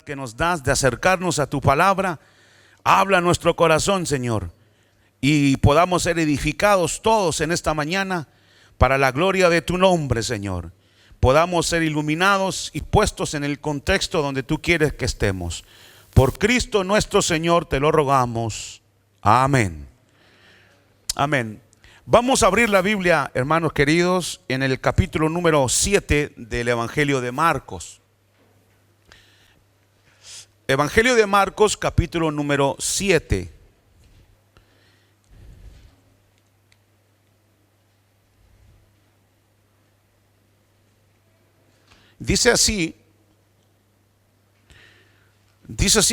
Que nos das de acercarnos a tu palabra. Habla a nuestro corazón, Señor, y podamos ser edificados todos en esta mañana para la gloria de tu nombre, Señor. Podamos ser iluminados y puestos en el contexto donde tú quieres que estemos. Por Cristo nuestro Señor te lo rogamos. Amén. Amén. Vamos a abrir la Biblia, hermanos queridos, en el capítulo número 7 del Evangelio de Marcos. Evangelio de Marcos, capítulo número 7. Dice así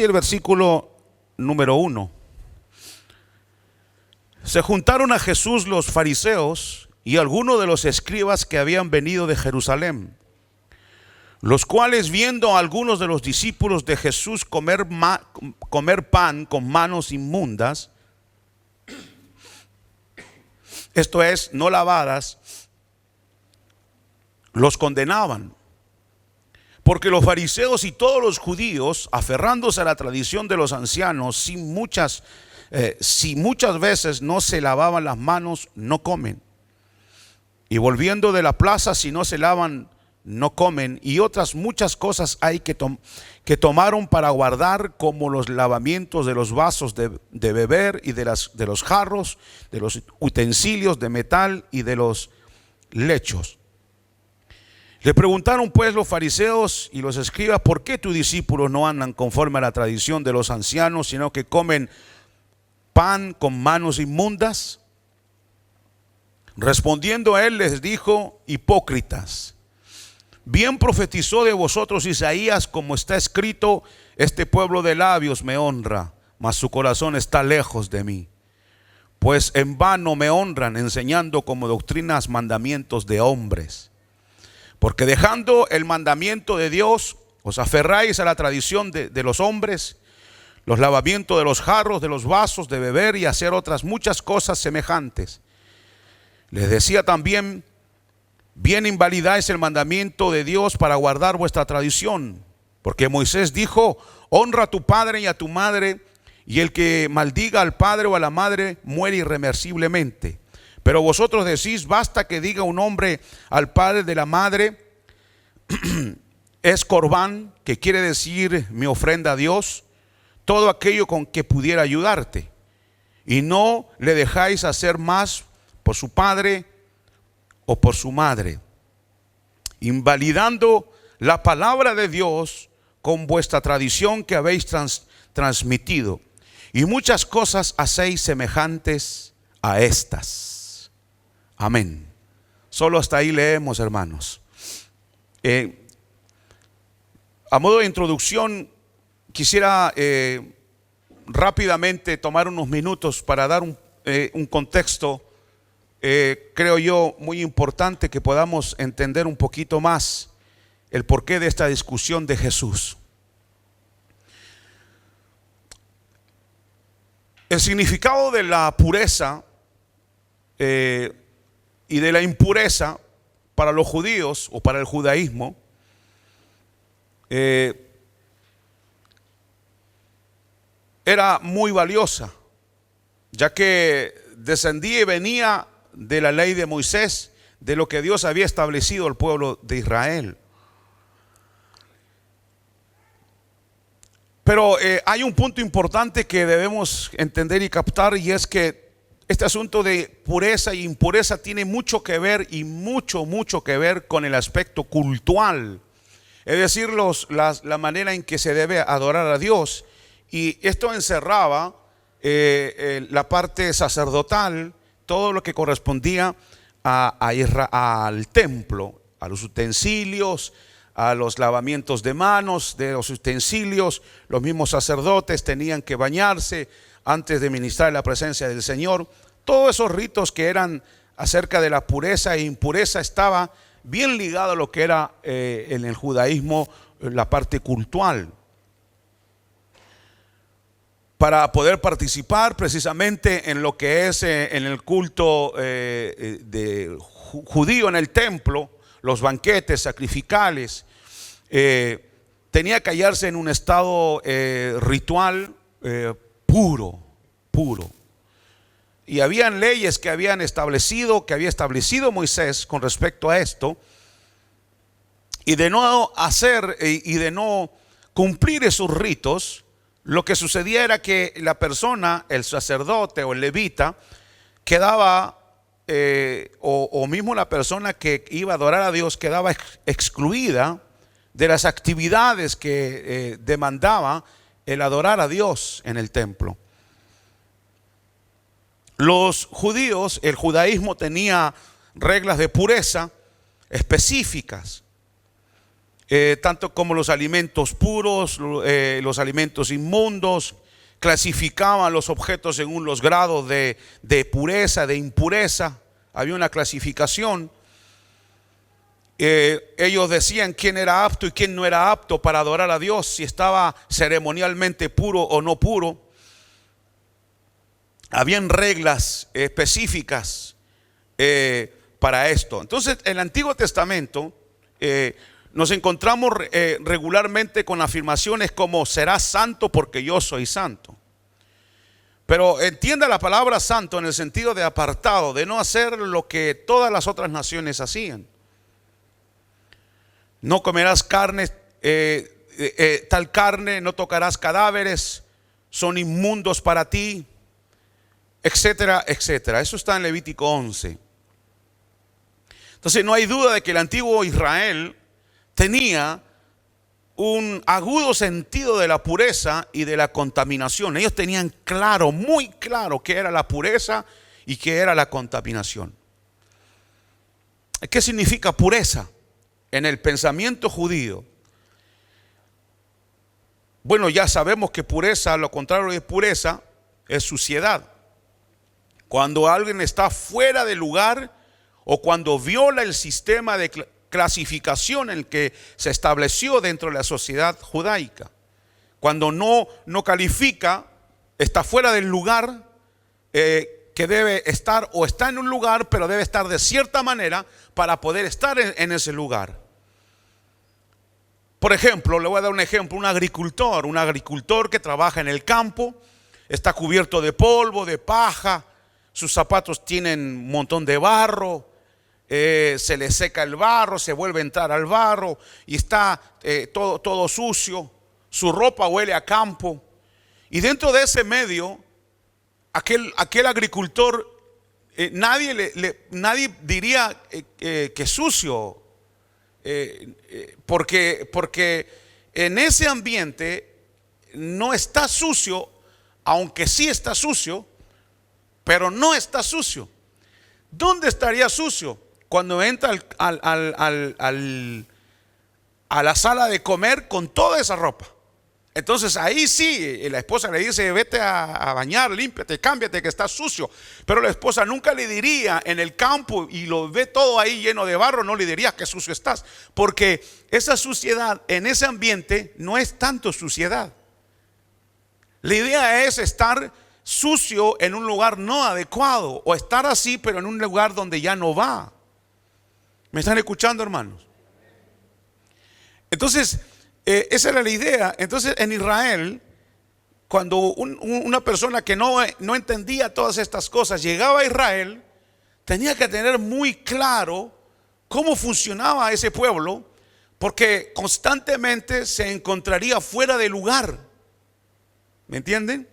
el versículo número 1. Se juntaron a Jesús los fariseos y algunos de los escribas que habían venido de Jerusalén, los cuales, viendo a algunos de los discípulos de Jesús comer pan con manos inmundas, esto es, no lavadas, los condenaban. Porque los fariseos y todos los judíos, aferrándose a la tradición de los ancianos, si muchas veces no se lavaban las manos, no comen. Y volviendo de la plaza, si no se lavan, no comen. Y otras muchas cosas hay que tomaron para guardar, como los lavamientos de los vasos de beber y de los jarros, de los utensilios de metal y de los lechos. Le preguntaron pues los fariseos y los escribas: ¿por qué tus discípulos no andan conforme a la tradición de los ancianos, sino que comen pan con manos inmundas? Respondiendo él les dijo: hipócritas, bien profetizó de vosotros Isaías, como está escrito: este pueblo de labios me honra, mas su corazón está lejos de mí. Pues en vano me honran, enseñando como doctrinas mandamientos de hombres. Porque dejando el mandamiento de Dios, os aferráis a la tradición de los hombres, los lavamientos de los jarros, de los vasos de beber y hacer otras muchas cosas semejantes. Les decía también: bien invalidáis el mandamiento de Dios para guardar vuestra tradición. Porque Moisés dijo: honra a tu padre y a tu madre, y el que maldiga al padre o a la madre muere irreversiblemente. Pero vosotros decís: basta que diga un hombre al padre de la madre, es corbán, que quiere decir mi ofrenda a Dios, todo aquello con que pudiera ayudarte. Y no le dejáis hacer más por su padre o por su madre, invalidando la palabra de Dios con vuestra tradición que habéis transmitido. Y muchas cosas hacéis semejantes a estas. Amén. Solo hasta ahí leemos, hermanos. A modo de introducción, quisiera rápidamente tomar unos minutos para dar un contexto, creo yo, muy importante, que podamos entender un poquito más el porqué de esta discusión de Jesús. El significado de la pureza y de la impureza para los judíos o para el judaísmo era muy valiosa, ya que descendía y venía de la ley de Moisés, de lo que Dios había establecido al pueblo de Israel. Pero hay un punto importante que debemos entender y captar, y es que este asunto de pureza y impureza tiene mucho que ver, y mucho que ver con el aspecto cultural, es decir, la manera en que se debe adorar a Dios. Y esto encerraba la parte sacerdotal, todo lo que correspondía al templo, a los utensilios, a los lavamientos de manos de los utensilios. Los mismos sacerdotes tenían que bañarse antes de ministrar en la presencia del Señor. Todos esos ritos que eran acerca de la pureza e impureza estaba bien ligado a lo que era en el judaísmo la parte cultural. Para poder participar precisamente en lo que es en el culto judío en el templo, los banquetes sacrificales, tenía que hallarse en un estado ritual puro, puro. Y habían leyes que había establecido Moisés con respecto a esto. Y de no hacer y de no cumplir esos ritos, lo que sucedía era que la persona, el sacerdote o el levita, quedaba, o mismo la persona que iba a adorar a Dios, quedaba excluida de las actividades que demandaba el adorar a Dios en el templo. Los judíos, el judaísmo tenía reglas de pureza específicas, tanto como los alimentos puros, los alimentos inmundos. Clasificaban los objetos según los grados de pureza, de impureza. Había una clasificación. Ellos decían quién era apto y quién no era apto para adorar a Dios, si estaba ceremonialmente puro o no puro. Habían reglas específicas para esto. Entonces, en el Antiguo Testamento nos encontramos regularmente con afirmaciones como: serás santo porque yo soy santo. Pero entienda la palabra santo en el sentido de apartado, de no hacer lo que todas las otras naciones hacían. No comerás carne, tal carne, no tocarás cadáveres, son inmundos para ti, etcétera, etcétera. Eso está en Levítico 11. Entonces no hay duda de que el antiguo Israel tenía un agudo sentido de la pureza y de la contaminación. Ellos tenían claro, muy claro, qué era la pureza y qué era la contaminación. ¿Qué significa pureza en el pensamiento judío? Bueno, ya sabemos que pureza, lo contrario de pureza, es suciedad. Cuando alguien está fuera de lugar o cuando viola el sistema de clasificación en el que se estableció dentro de la sociedad judaica. Cuando no califica, está fuera del lugar que debe estar, o está en un lugar pero debe estar de cierta manera para poder estar en ese lugar. Por ejemplo, le voy a dar un ejemplo: un agricultor que trabaja en el campo, está cubierto de polvo, de paja, sus zapatos tienen un montón de barro, se le seca el barro, se vuelve a entrar al barro y está todo sucio, su ropa huele a campo. Y dentro de ese medio, aquel agricultor, nadie diría que es sucio, porque en ese ambiente no está sucio, aunque sí está sucio, pero no está sucio. ¿Dónde estaría sucio? Cuando entra a la sala de comer con toda esa ropa. Entonces ahí sí, la esposa le dice: vete a bañar, límpiate, cámbiate que está sucio. Pero la esposa nunca le diría en el campo y lo ve todo ahí lleno de barro, no le diría que sucio estás, porque esa suciedad en ese ambiente no es tanto suciedad. La idea es estar sucio en un lugar no adecuado, o estar así pero en un lugar donde ya no va. ¿Me están escuchando, hermanos? Entonces, esa era la idea. Entonces, en Israel, cuando una persona que no entendía todas estas cosas llegaba a Israel, tenía que tener muy claro cómo funcionaba ese pueblo, porque constantemente se encontraría fuera de lugar. ¿Me entienden?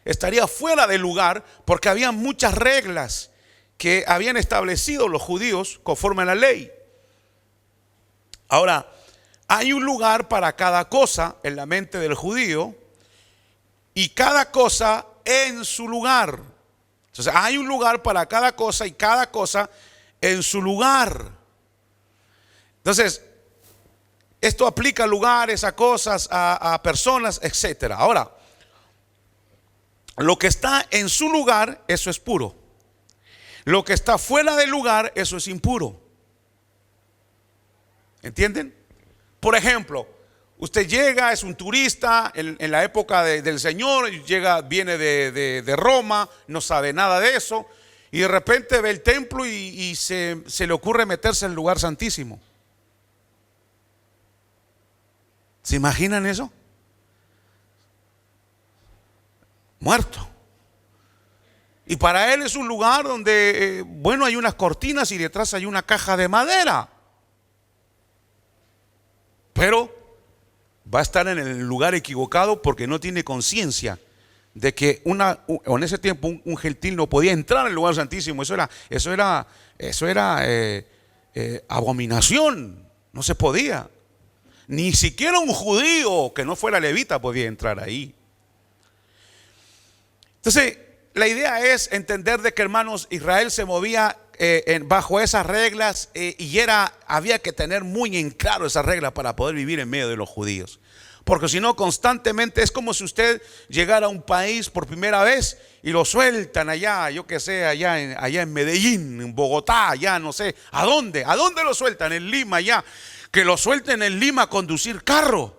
Estaría fuera de lugar porque había muchas reglas que habían establecido los judíos conforme a la ley. Ahora, hay un lugar para cada cosa en la mente del judío, y cada cosa en su lugar. Entonces, hay un lugar para cada cosa y cada cosa en su lugar. Entonces, esto aplica a lugares, a cosas, a personas, etc. Ahora, lo que está en su lugar, eso es puro. Lo que está fuera del lugar, eso es impuro. ¿Entienden? Por ejemplo, usted llega, es un turista en la época del Señor, viene de Roma, no sabe nada de eso, y de repente ve el templo y se le ocurre meterse en el lugar santísimo. ¿Se imaginan eso? Muerto. Y para él es un lugar donde, bueno, hay unas cortinas y detrás hay una caja de madera. Pero va a estar en el lugar equivocado porque no tiene conciencia de que en ese tiempo un gentil no podía entrar al lugar santísimo. Eso era abominación. No se podía. Ni siquiera un judío que no fuera levita podía entrar ahí. Entonces, la idea es entender de que, hermanos, Israel se movía bajo esas reglas y había que tener muy en claro esas reglas para poder vivir en medio de los judíos. Porque si no, constantemente es como si usted llegara a un país por primera vez y lo sueltan allá, yo que sé, allá en Medellín, en Bogotá, allá no sé, ¿a dónde lo sueltan? En Lima, allá, que lo suelten en Lima a conducir carro.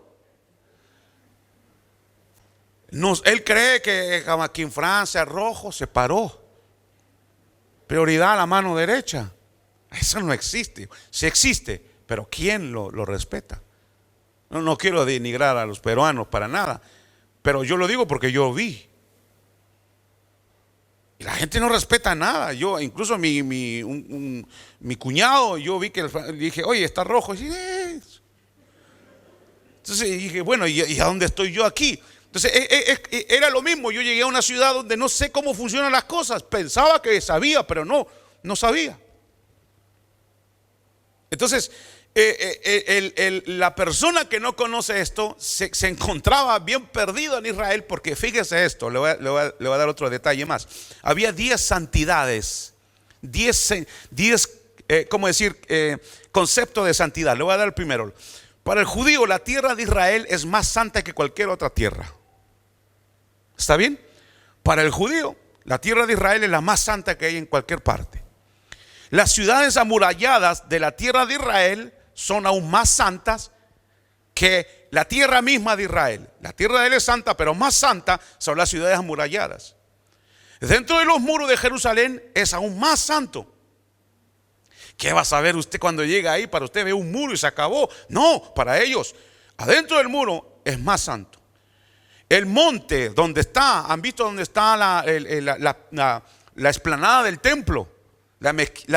Él cree que aquí en Francia, rojo, se paró. Prioridad a la mano derecha. Eso no existe. Sí existe, pero ¿quién lo respeta? No quiero denigrar a los peruanos para nada, pero yo lo digo porque yo vi. Y la gente no respeta nada. Yo, incluso mi cuñado, yo vi que le dije, oye, está rojo. Y entonces dije, bueno, ¿y a dónde estoy yo aquí? Entonces era lo mismo. Yo llegué a una ciudad donde no sé cómo funcionan las cosas. Pensaba que sabía, pero no sabía. Entonces la persona que no conoce esto se encontraba bien perdido en Israel, porque fíjese esto, le voy a dar otro detalle más. Había 10 santidades, 10 conceptos de santidad. Le voy a dar el primero. Para el judío, la tierra de Israel es más santa que cualquier otra tierra. ¿Está bien? Para el judío, la tierra de Israel es la más santa que hay en cualquier parte. Las ciudades amuralladas de la tierra de Israel son aún más santas que la tierra misma de Israel. La tierra de él es santa, pero más santa son las ciudades amuralladas. Dentro de los muros de Jerusalén es aún más santo. ¿Qué va a saber usted cuando llega ahí? Para usted ve un muro y se acabó. No, para ellos, adentro del muro es más santo. El monte donde está, ¿han visto donde está la explanada del templo? La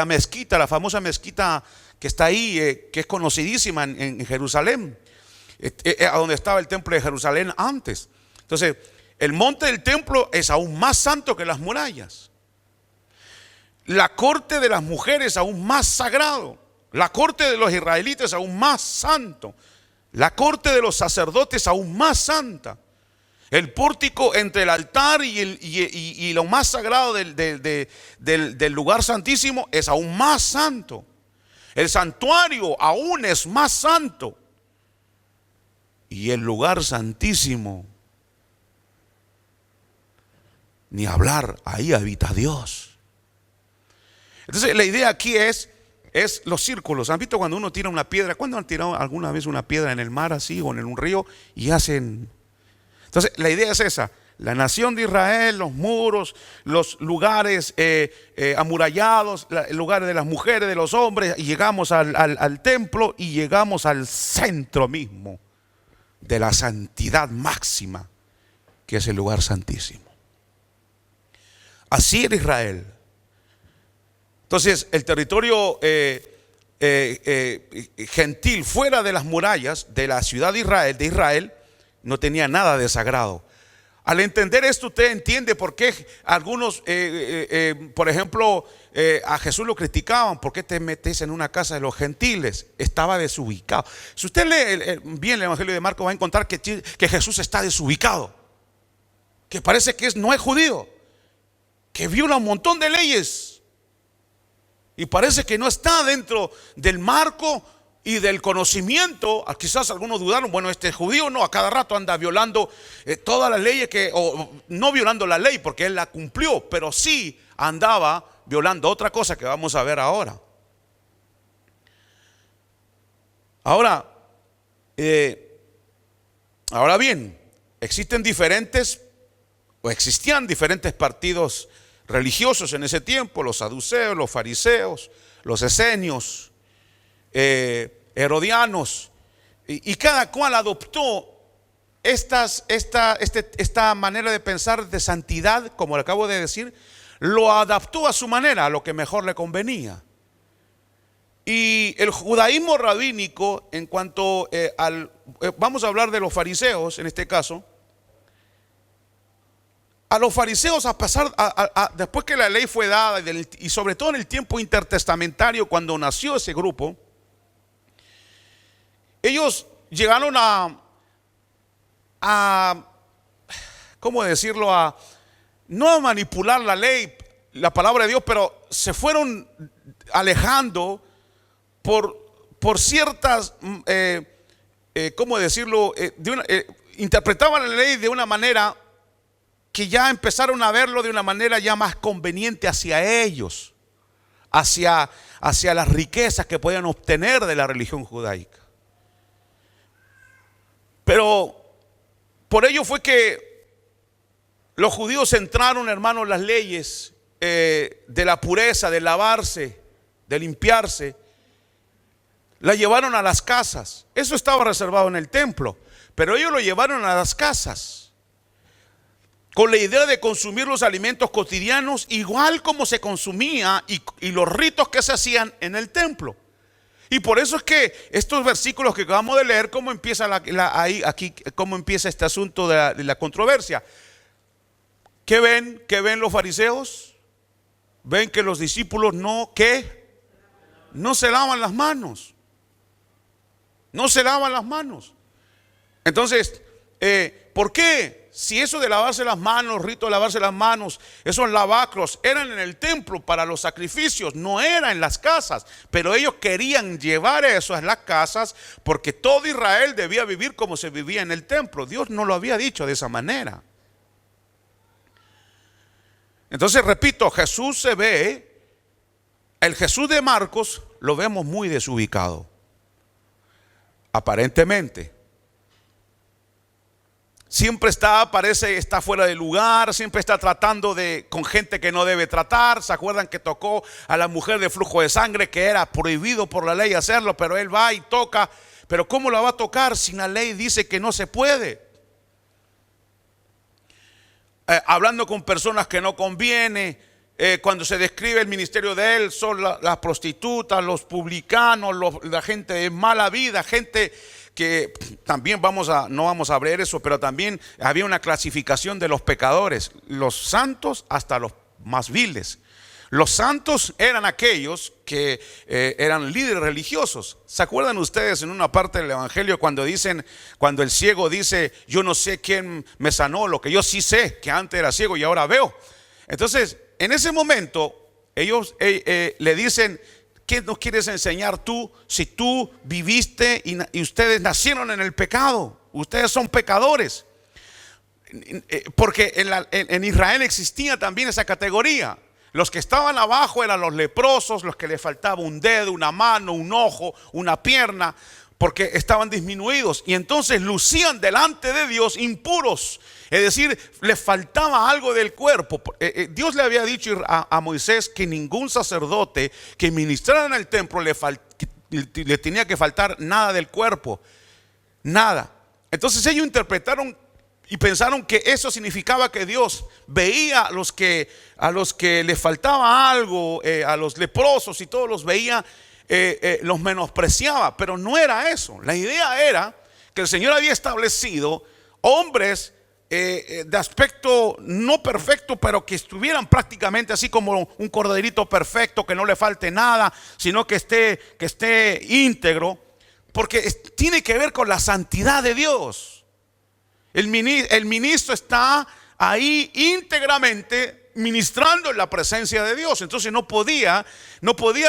mezquita, la famosa mezquita que está ahí, que es conocidísima en Jerusalén, a donde estaba el templo de Jerusalén antes. Entonces, el monte del templo es aún más santo que las murallas. La corte de las mujeres aún más sagrado. La corte de los israelitas aún más santo. La corte de los sacerdotes aún más santa. El pórtico entre el altar y lo más sagrado del lugar santísimo es aún más santo. El santuario aún es más santo. Y el lugar santísimo, ni hablar, ahí habita Dios. Entonces la idea aquí es los círculos. ¿Han visto cuando uno tira una piedra? ¿Cuándo han tirado alguna vez una piedra en el mar así o en un río y hacen? Entonces la idea es esa. La nación de Israel, los muros, los lugares amurallados, el lugar de las mujeres, de los hombres, y llegamos al templo y llegamos al centro mismo de la santidad máxima, que es el lugar santísimo. Así era Israel. Entonces el territorio gentil fuera de las murallas de la ciudad de Israel, no tenía nada de sagrado. Al entender esto, usted entiende por qué algunos, por ejemplo, a Jesús lo criticaban. ¿Por qué te metes en una casa de los gentiles? Estaba desubicado. Si usted lee bien el Evangelio de Marcos, va a encontrar que Jesús está desubicado, que parece que no es judío, que viola un montón de leyes y parece que no está dentro del marco y del conocimiento. Quizás algunos dudaron, bueno, este judío no, a cada rato anda violando todas las leyes, o no violando la ley porque él la cumplió, pero sí andaba violando otra cosa que vamos a ver ahora. Ahora bien, existían diferentes partidos religiosos en ese tiempo: los saduceos, los fariseos, los esenios, herodianos, y cada cual adoptó esta manera de pensar de santidad, como le acabo de decir, lo adaptó a su manera, a lo que mejor le convenía. Y el judaísmo rabínico, en cuanto vamos a hablar de los fariseos en este caso, a los fariseos, después que la ley fue dada y sobre todo en el tiempo intertestamentario, cuando nació ese grupo, ellos llegaron ¿cómo decirlo? No a manipular la ley, la palabra de Dios, pero se fueron alejando por ciertas, ¿cómo decirlo? Interpretaban la ley de una manera que ya empezaron a verlo de una manera ya más conveniente hacia ellos, hacia las riquezas que podían obtener de la religión judaica. Pero por ello fue que los judíos entraron, hermanos, las leyes de la pureza, de lavarse, de limpiarse, la llevaron a las casas. Eso estaba reservado en el templo, pero ellos lo llevaron a las casas con la idea de consumir los alimentos cotidianos igual como se consumía y los ritos que se hacían en el templo. Y por eso es que estos versículos que acabamos de leer, cómo empieza cómo empieza este asunto de la controversia. ¿Qué ven? ¿Qué ven los fariseos? Ven que los discípulos no se lavan las manos. No se lavan las manos. Entonces, ¿por qué? Si eso de lavarse las manos, rito de lavarse las manos, esos lavacros eran en el templo para los sacrificios, no era en las casas. Pero ellos querían llevar eso a las casas porque todo Israel debía vivir como se vivía en el templo. Dios no lo había dicho de esa manera. Entonces, repito, el Jesús de Marcos lo vemos muy desubicado, aparentemente. Siempre está fuera de lugar, siempre está tratando con gente que no debe tratar. ¿Se acuerdan que tocó a la mujer de flujo de sangre, que era prohibido por la ley hacerlo, pero él va y toca? Pero ¿cómo la va a tocar si la ley dice que no se puede? Hablando con personas que no conviene. Cuando se describe el ministerio de él, son las prostitutas, los publicanos, la gente de mala vida, gente que también no vamos a ver eso, pero también había una clasificación de los pecadores, los santos hasta los más viles. Los santos eran aquellos que eran líderes religiosos. ¿Se acuerdan ustedes en una parte del evangelio cuando el ciego dice, yo no sé quién me sanó, lo que yo sí sé, que antes era ciego y ahora veo? Entonces, en ese momento, ellos le dicen, ¿qué nos quieres enseñar tú si tú viviste y ustedes nacieron en el pecado? Ustedes son pecadores. Porque en Israel existía también esa categoría. Los que estaban abajo eran los leprosos, los que les faltaba un dedo, una mano, un ojo, una pierna, porque estaban disminuidos y entonces lucían delante de Dios impuros. Es decir, les faltaba algo del cuerpo. Dios le había dicho a Moisés que ningún sacerdote que ministrara en el templo le tenía que faltar nada del cuerpo. Nada. Entonces ellos interpretaron y pensaron que eso significaba que Dios veía a los que les faltaba algo, a los leprosos y todos los veía, los menospreciaba. Pero no era eso. La idea era que el Señor había establecido hombres de aspecto no perfecto, pero que estuvieran prácticamente así como un corderito perfecto, que no le falte nada, sino que esté íntegro, porque tiene que ver con la santidad de Dios. El ministro está ahí íntegramente ministrando en la presencia de Dios. Entonces no podía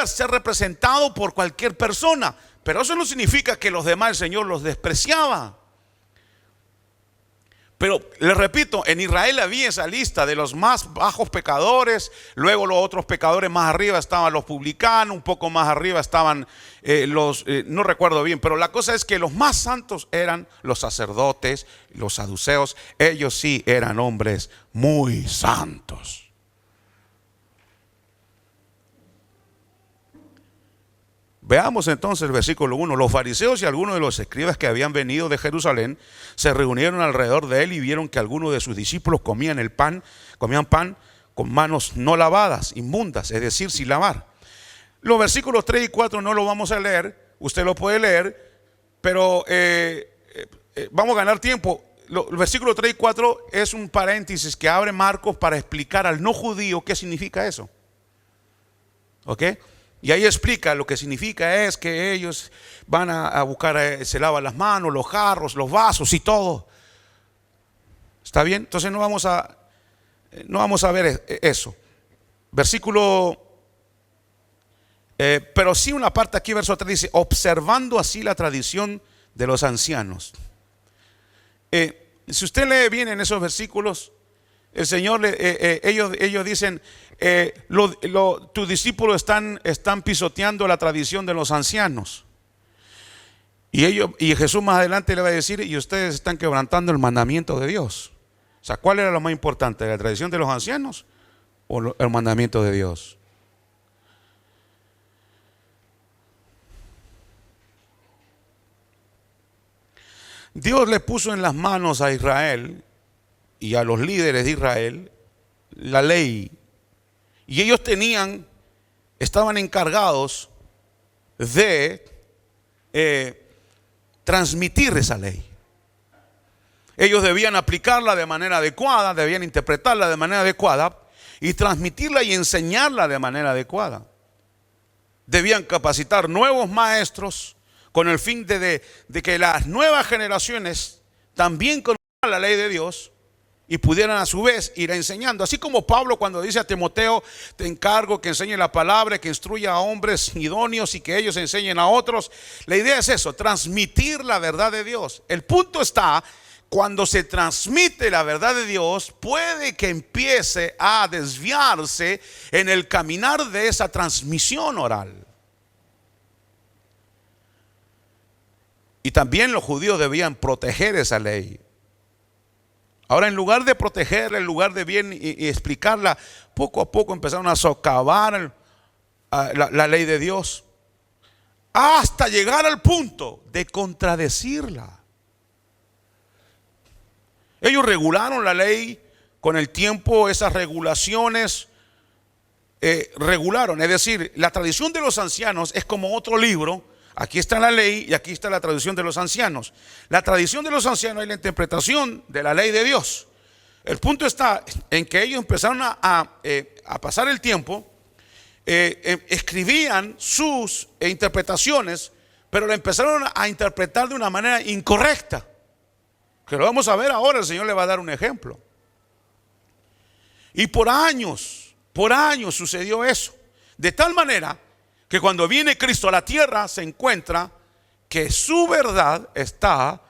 ser representado por cualquier persona. Pero eso no significa que los demás el Señor los despreciaba. Pero les repito, en Israel había esa lista de los más bajos pecadores. Luego los otros pecadores más arriba estaban los publicanos. Un poco más arriba estaban no recuerdo bien, pero la cosa es que los más santos eran los sacerdotes, los saduceos. Ellos sí eran hombres muy santos. Veamos entonces el versículo 1. Los fariseos y algunos de los escribas que habían venido de Jerusalén se reunieron alrededor de él y vieron que algunos de sus discípulos comían pan con manos no lavadas, inmundas, es decir, sin lavar. Los versículos 3 y 4 no lo vamos a leer, usted lo puede leer, pero vamos a ganar tiempo. Los versículos 3 y 4 es un paréntesis que abre Marcos para explicar al no judío qué significa eso. ¿Ok? Y ahí explica lo que significa es que ellos van a buscar, se lavan las manos, los jarros, los vasos y todo. ¿Está bien? Entonces no vamos a ver eso. Versículo, pero sí una parte aquí, verso 3 dice, observando así la tradición de los ancianos. Si usted lee bien en esos versículos, el Señor, ellos dicen, tus discípulos están pisoteando la tradición de los ancianos. Y Jesús más adelante le va a decir, y ustedes están quebrantando el mandamiento de Dios. O sea, ¿cuál era lo más importante? ¿La tradición de los ancianos o el mandamiento de Dios? Dios le puso en las manos a Israel y a los líderes de Israel la ley, y ellos estaban encargados de transmitir esa ley. Ellos debían aplicarla de manera adecuada, debían interpretarla de manera adecuada y transmitirla y enseñarla de manera adecuada. Debían capacitar nuevos maestros con el fin de que las nuevas generaciones también conozcan la ley de Dios y pudieran a su vez ir enseñando. Así como Pablo cuando dice a Timoteo, te encargo que enseñe la palabra, que instruya a hombres idóneos y que ellos enseñen a otros. La idea es eso, transmitir la verdad de Dios. El punto está, cuando se transmite la verdad de Dios, puede que empiece a desviarse en el caminar de esa transmisión oral. Y también los judíos debían proteger esa ley. Ahora, en lugar de protegerla, en lugar de bien y explicarla, poco a poco empezaron a socavar la ley de Dios, hasta llegar al punto de contradecirla. Ellos regularon la ley con el tiempo, esas regulaciones regularon. Es decir, la tradición de los ancianos es como otro libro. Aquí está la ley y aquí está la tradición de los ancianos. La tradición de los ancianos es la interpretación de la ley de Dios. El punto está en que ellos empezaron a pasar el tiempo, escribían sus interpretaciones, pero la empezaron a interpretar de una manera incorrecta. Que lo vamos a ver ahora, el Señor le va a dar un ejemplo. Y por años sucedió eso. De tal manera que cuando viene Cristo a la tierra se encuentra que su verdad está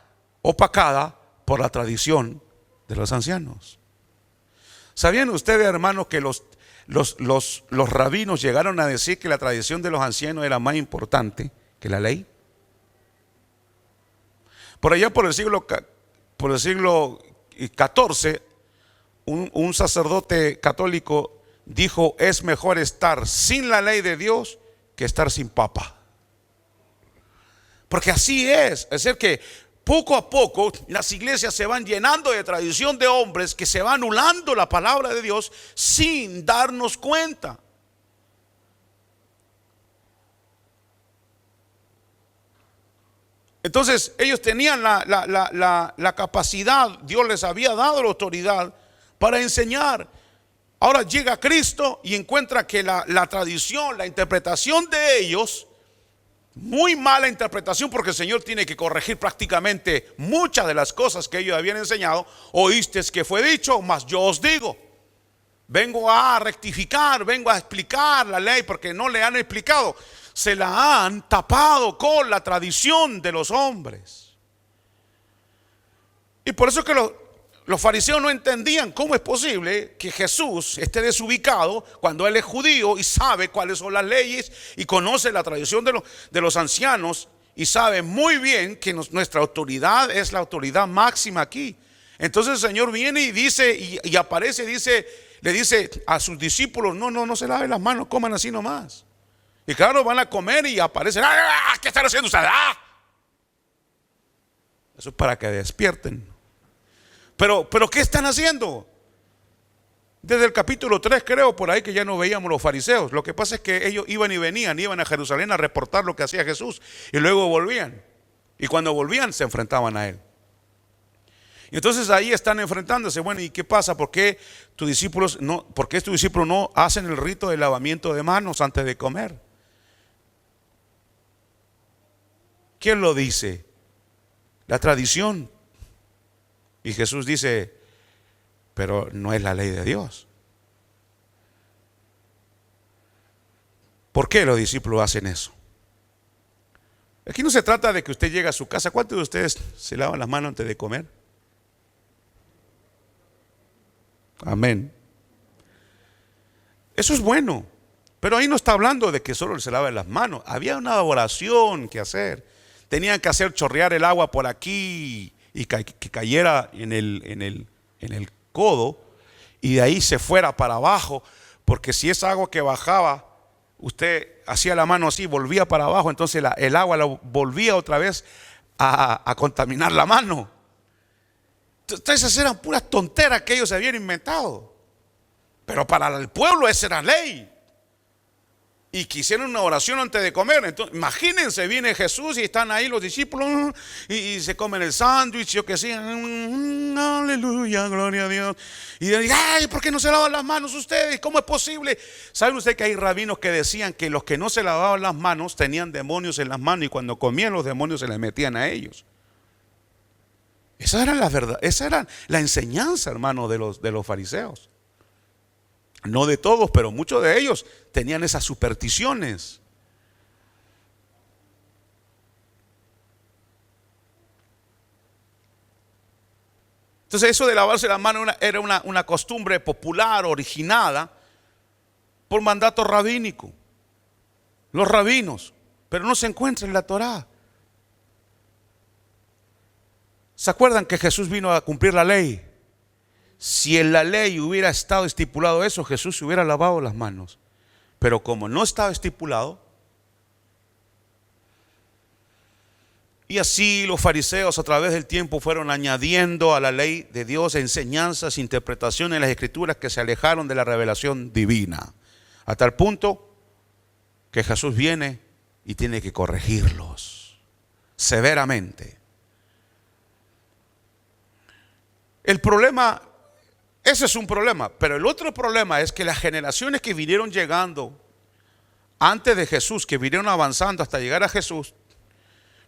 opacada por la tradición de los ancianos. ¿Sabían ustedes, hermanos, que los rabinos llegaron a decir que la tradición de los ancianos era más importante que la ley? Por allá por el siglo XIV, un sacerdote católico dijo, es mejor estar sin la ley de Dios que estar sin papa. Porque así es decir que poco a poco las iglesias se van llenando de tradición de hombres, que se va anulando la palabra de Dios sin darnos cuenta. Entonces ellos tenían la capacidad, Dios les había dado la autoridad para enseñar. Ahora llega Cristo y encuentra que la tradición, la interpretación de ellos, muy mala interpretación, porque el Señor tiene que corregir prácticamente muchas de las cosas que ellos habían enseñado. Oísteis que fue dicho, mas yo os digo. Vengo a rectificar, vengo a explicar la ley porque no le han explicado. Se la han tapado con la tradición de los hombres. Y por eso que los fariseos no entendían cómo es posible que Jesús esté desubicado cuando Él es judío y sabe cuáles son las leyes y conoce la tradición de los ancianos y sabe muy bien que nuestra autoridad es la autoridad máxima aquí. Entonces el Señor viene y dice y aparece y le dice a sus discípulos, no se laven las manos, coman así nomás. Y claro, van a comer y aparecen, ¡ah! ¿Qué están haciendo ustedes? ¡Ah! Eso es para que despierten. Pero ¿qué están haciendo? Desde el capítulo 3 creo por ahí que ya no veíamos los fariseos. Lo que pasa es que ellos iban y venían, iban a Jerusalén a reportar lo que hacía Jesús y luego volvían. Y cuando volvían se enfrentaban a él. Y entonces ahí están enfrentándose. Bueno, ¿y qué pasa? ¿Por qué tus discípulos no hacen el rito de lavamiento de manos antes de comer? ¿Quién lo dice? La tradición. Y Jesús dice, pero no es la ley de Dios. ¿Por qué los discípulos hacen eso? Aquí no se trata de que usted llegue a su casa. ¿Cuántos de ustedes se lavan las manos antes de comer? Amén. Eso es bueno. Pero ahí no está hablando de que solo se laven las manos. Había una oración que hacer. Tenían que hacer chorrear el agua por aquí y que cayera en el codo y de ahí se fuera para abajo, porque si esa agua que bajaba, usted hacía la mano así, volvía para abajo, entonces el agua la volvía otra vez a contaminar la mano. Entonces esas eran puras tonteras que ellos se habían inventado, pero para el pueblo esa era ley. Y que hicieron una oración antes de comer. Entonces, imagínense, viene Jesús y están ahí los discípulos y se comen el sándwich, yo que sé, aleluya, gloria a Dios. Y dicen, ay, ¿por qué no se lavan las manos ustedes? ¿Cómo es posible? ¿Saben ustedes que hay rabinos que decían que los que no se lavaban las manos tenían demonios en las manos y cuando comían los demonios se les metían a ellos? Esa era la verdad, esa era la enseñanza, hermano, de los fariseos. No de todos, pero muchos de ellos tenían esas supersticiones. Entonces eso de lavarse las manos era una costumbre popular, originada por mandato rabínico. Los rabinos, pero no se encuentra en la Torá. ¿Se acuerdan que Jesús vino a cumplir la ley? Si en la ley hubiera estado estipulado eso, Jesús se hubiera lavado las manos. Pero como no estaba estipulado, y así los fariseos a través del tiempo fueron añadiendo a la ley de Dios enseñanzas, interpretaciones de las escrituras que se alejaron de la revelación divina. A tal punto que Jesús viene y tiene que corregirlos severamente. El problema, ese es un problema, pero el otro problema es que las generaciones que vinieron llegando antes de Jesús, que vinieron avanzando hasta llegar a Jesús,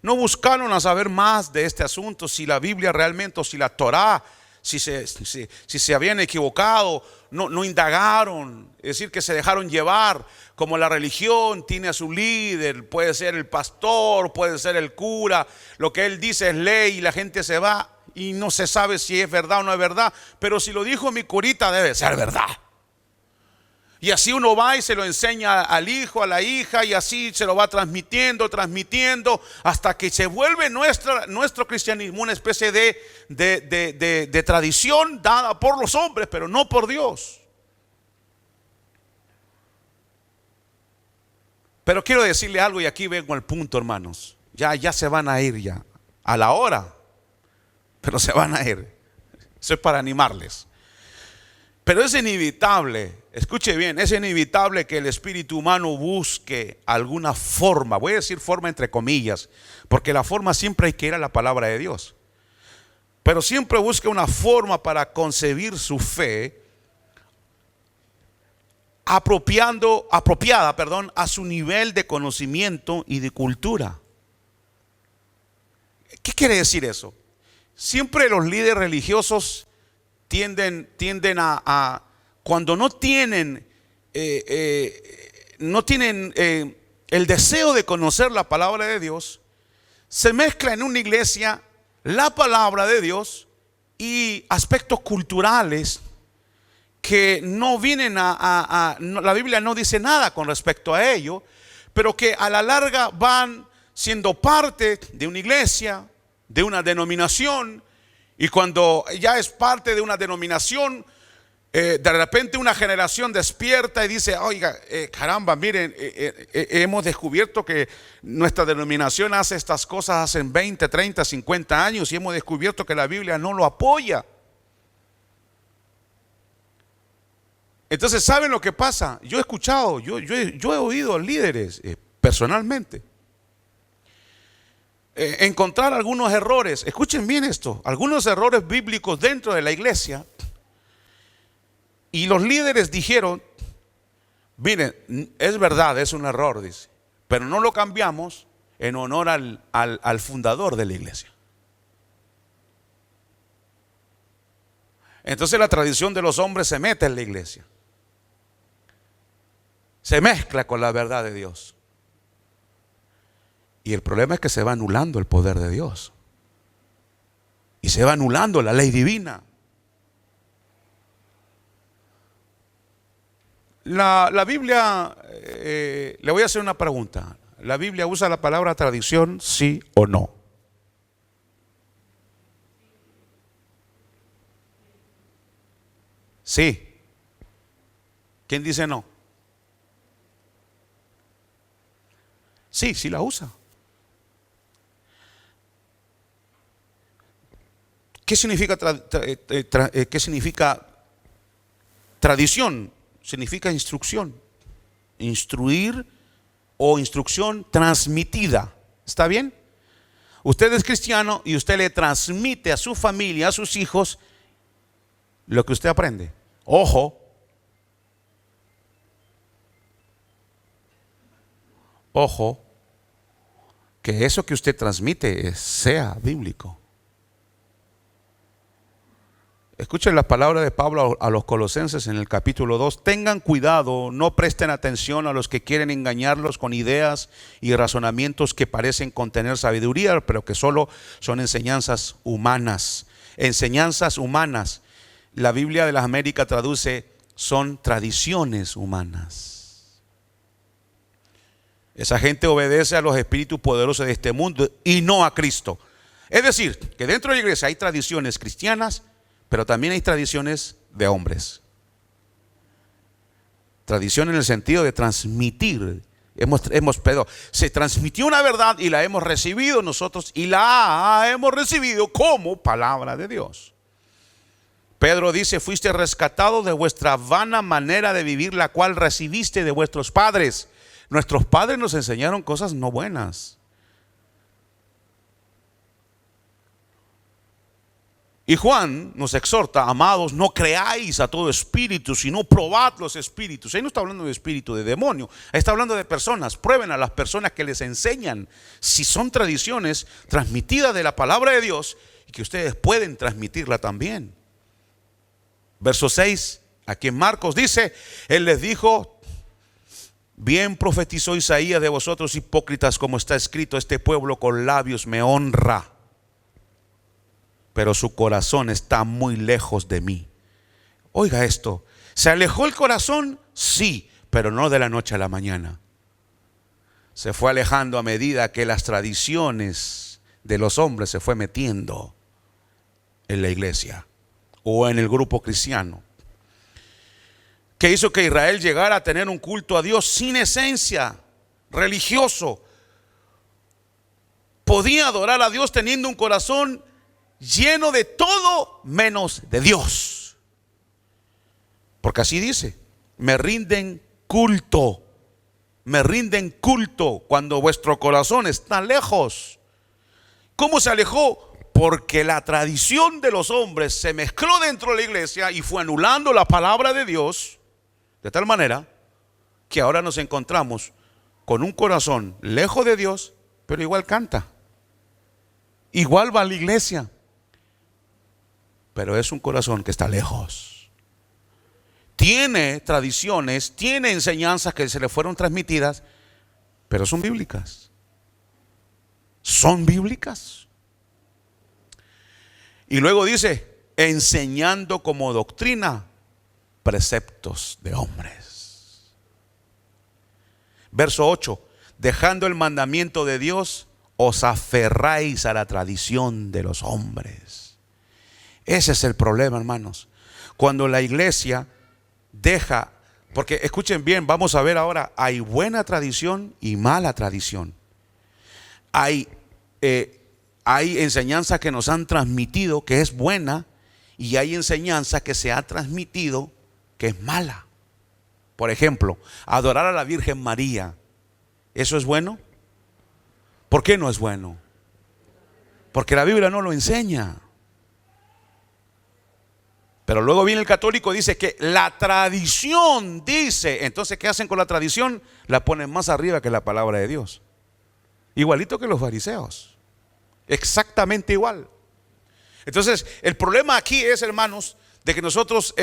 no buscaron a saber más de este asunto, si la Biblia realmente o si la Torá, si se habían equivocado, no indagaron, es decir, que se dejaron llevar, como la religión tiene a su líder, puede ser el pastor, puede ser el cura, lo que él dice es ley y la gente se va. Y no se sabe si es verdad o no es verdad, pero si lo dijo mi curita debe ser verdad. Y así uno va y se lo enseña al hijo, a la hija, y así se lo va transmitiendo, hasta que se vuelve nuestro cristianismo una especie de tradición dada por los hombres, pero no por Dios. Pero quiero decirle algo y aquí vengo al punto, hermanos. Ya se van a ir ya, a la hora. Pero se van a ir. Eso es para animarles. Pero es inevitable, escuche bien, es inevitable que el espíritu humano busque alguna forma. Voy a decir forma entre comillas, porque la forma siempre hay que ir a la palabra de Dios. Pero siempre busca una forma para concebir su fe apropiada, a su nivel de conocimiento y de cultura. ¿Qué quiere decir eso? Siempre los líderes religiosos tienden a cuando no tienen el deseo de conocer la palabra de Dios, se mezcla en una iglesia la palabra de Dios y aspectos culturales que no vienen la Biblia no dice nada con respecto a ello, pero que a la larga van siendo parte de una iglesia, de una denominación, y cuando ya es parte de una denominación, De repente una generación despierta y dice, oiga, caramba, miren, hemos descubierto que nuestra denominación hace estas cosas hace 20, 30, 50 años y hemos descubierto que la Biblia no lo apoya. Entonces, ¿saben lo que pasa? Yo he escuchado, yo he oído líderes personalmente encontrar algunos errores. Escuchen bien esto, algunos errores bíblicos dentro de la iglesia. Y los líderes dijeron, miren, es verdad, es un error, dice, pero no lo cambiamos en honor al fundador de la iglesia. Entonces la tradición de los hombres se mete en la iglesia, se mezcla con la verdad de Dios. Y el problema es que se va anulando el poder de Dios y se va anulando la ley divina. La Biblia, le voy a hacer una pregunta. ¿La Biblia usa la palabra tradición, sí o no? Sí. ¿Quién dice no? Sí, sí la usa. ¿Qué significa qué significa tradición? Significa instrucción, instruir o instrucción transmitida. ¿Está bien? Usted es cristiano y usted le transmite a su familia, a sus hijos, lo que usted aprende. Ojo, ojo, que eso que usted transmite sea bíblico. Escuchen las palabras de Pablo a los Colosenses en el capítulo 2. Tengan cuidado, no presten atención a los que quieren engañarlos con ideas y razonamientos que parecen contener sabiduría, pero que solo son enseñanzas humanas. Enseñanzas humanas. La Biblia de las Américas traduce, son tradiciones humanas. Esa gente obedece a los espíritus poderosos de este mundo y no a Cristo. Es decir, que dentro de la iglesia hay tradiciones cristianas, pero también hay tradiciones de hombres. Tradición en el sentido de transmitir. Se transmitió una verdad y la hemos recibido nosotros y la hemos recibido como palabra de Dios. Pedro dice, fuiste rescatado de vuestra vana manera de vivir, la cual recibiste de vuestros padres. Nuestros padres nos enseñaron cosas no buenas. Y Juan nos exhorta, amados, no creáis a todo espíritu, sino probad los espíritus. Ahí no está hablando de espíritu, de demonio. Ahí está hablando de personas. Prueben a las personas que les enseñan si son tradiciones transmitidas de la palabra de Dios y que ustedes pueden transmitirla también. Verso 6, aquí en Marcos dice, Él les dijo, bien profetizó Isaías de vosotros hipócritas, como está escrito, este pueblo con labios me honra, pero su corazón está muy lejos de mí. Oiga esto, ¿se alejó el corazón? Sí, pero no de la noche a la mañana. Se fue alejando a medida que las tradiciones de los hombres se fue metiendo en la iglesia o en el grupo cristiano, que hizo que Israel llegara a tener un culto a Dios sin esencia religioso. Podía adorar a Dios teniendo un corazón lleno de todo menos de Dios. Porque así dice, me rinden culto cuando vuestro corazón está lejos. ¿Cómo se alejó? Porque la tradición de los hombres se mezcló dentro de la iglesia y fue anulando la palabra de Dios, de tal manera que ahora nos encontramos con un corazón lejos de Dios, pero igual canta, igual va a la iglesia, pero es un corazón que está lejos. Tiene tradiciones, tiene enseñanzas que se le fueron transmitidas, pero son bíblicas. Son bíblicas. Y luego dice, enseñando como doctrina preceptos de hombres. Verso 8, dejando el mandamiento de Dios, os aferráis a la tradición de los hombres. Ese es el problema, hermanos. Cuando la iglesia deja, porque escuchen bien, vamos a ver ahora, hay buena tradición y mala tradición. Hay enseñanza que nos han transmitido que es buena, y hay enseñanza que se ha transmitido que es mala. Por ejemplo, adorar a la Virgen María, ¿eso es bueno? ¿Por qué no es bueno? Porque la Biblia no lo enseña. Pero luego viene el católico y dice que la tradición dice. Entonces, ¿qué hacen con la tradición? La ponen más arriba que la palabra de Dios. Igualito que los fariseos. Exactamente igual. Entonces, el problema aquí es, hermanos, de que nosotros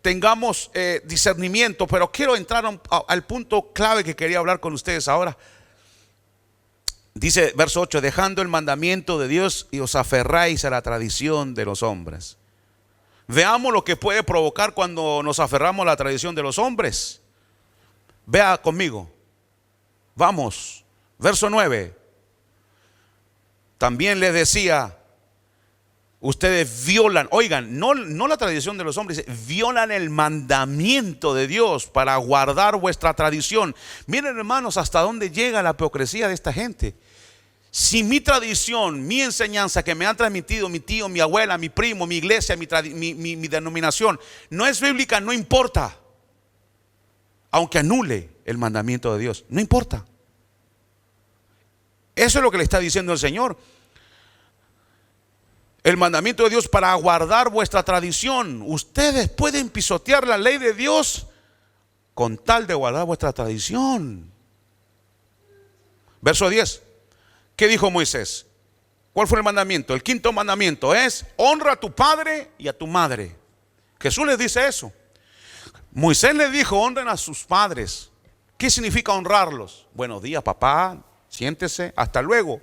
tengamos discernimiento. Pero quiero entrar al punto clave que quería hablar con ustedes ahora. Dice verso 8: dejando el mandamiento de Dios y os aferráis a la tradición de los hombres. Veamos lo que puede provocar cuando nos aferramos a la tradición de los hombres. Vea conmigo. Vamos. Verso 9. También les decía, ustedes violan, oigan, no la tradición de los hombres, violan el mandamiento de Dios para guardar vuestra tradición. Miren, hermanos, hasta dónde llega la hipocresía de esta gente. Si mi tradición, mi enseñanza que me han transmitido mi tío, mi abuela, mi primo, mi iglesia, mi denominación no es bíblica, no importa. Aunque anule el mandamiento de Dios, no importa. Eso es lo que le está diciendo el Señor. El mandamiento de Dios para guardar vuestra tradición. Ustedes pueden pisotear la ley de Dios con tal de guardar vuestra tradición. Verso 10. ¿Qué dijo Moisés? ¿Cuál fue el mandamiento? El quinto mandamiento es: honra a tu padre y a tu madre. Jesús les dice eso. Moisés les dijo: honren a sus padres. ¿Qué significa honrarlos? Buenos días, papá, siéntese, hasta luego.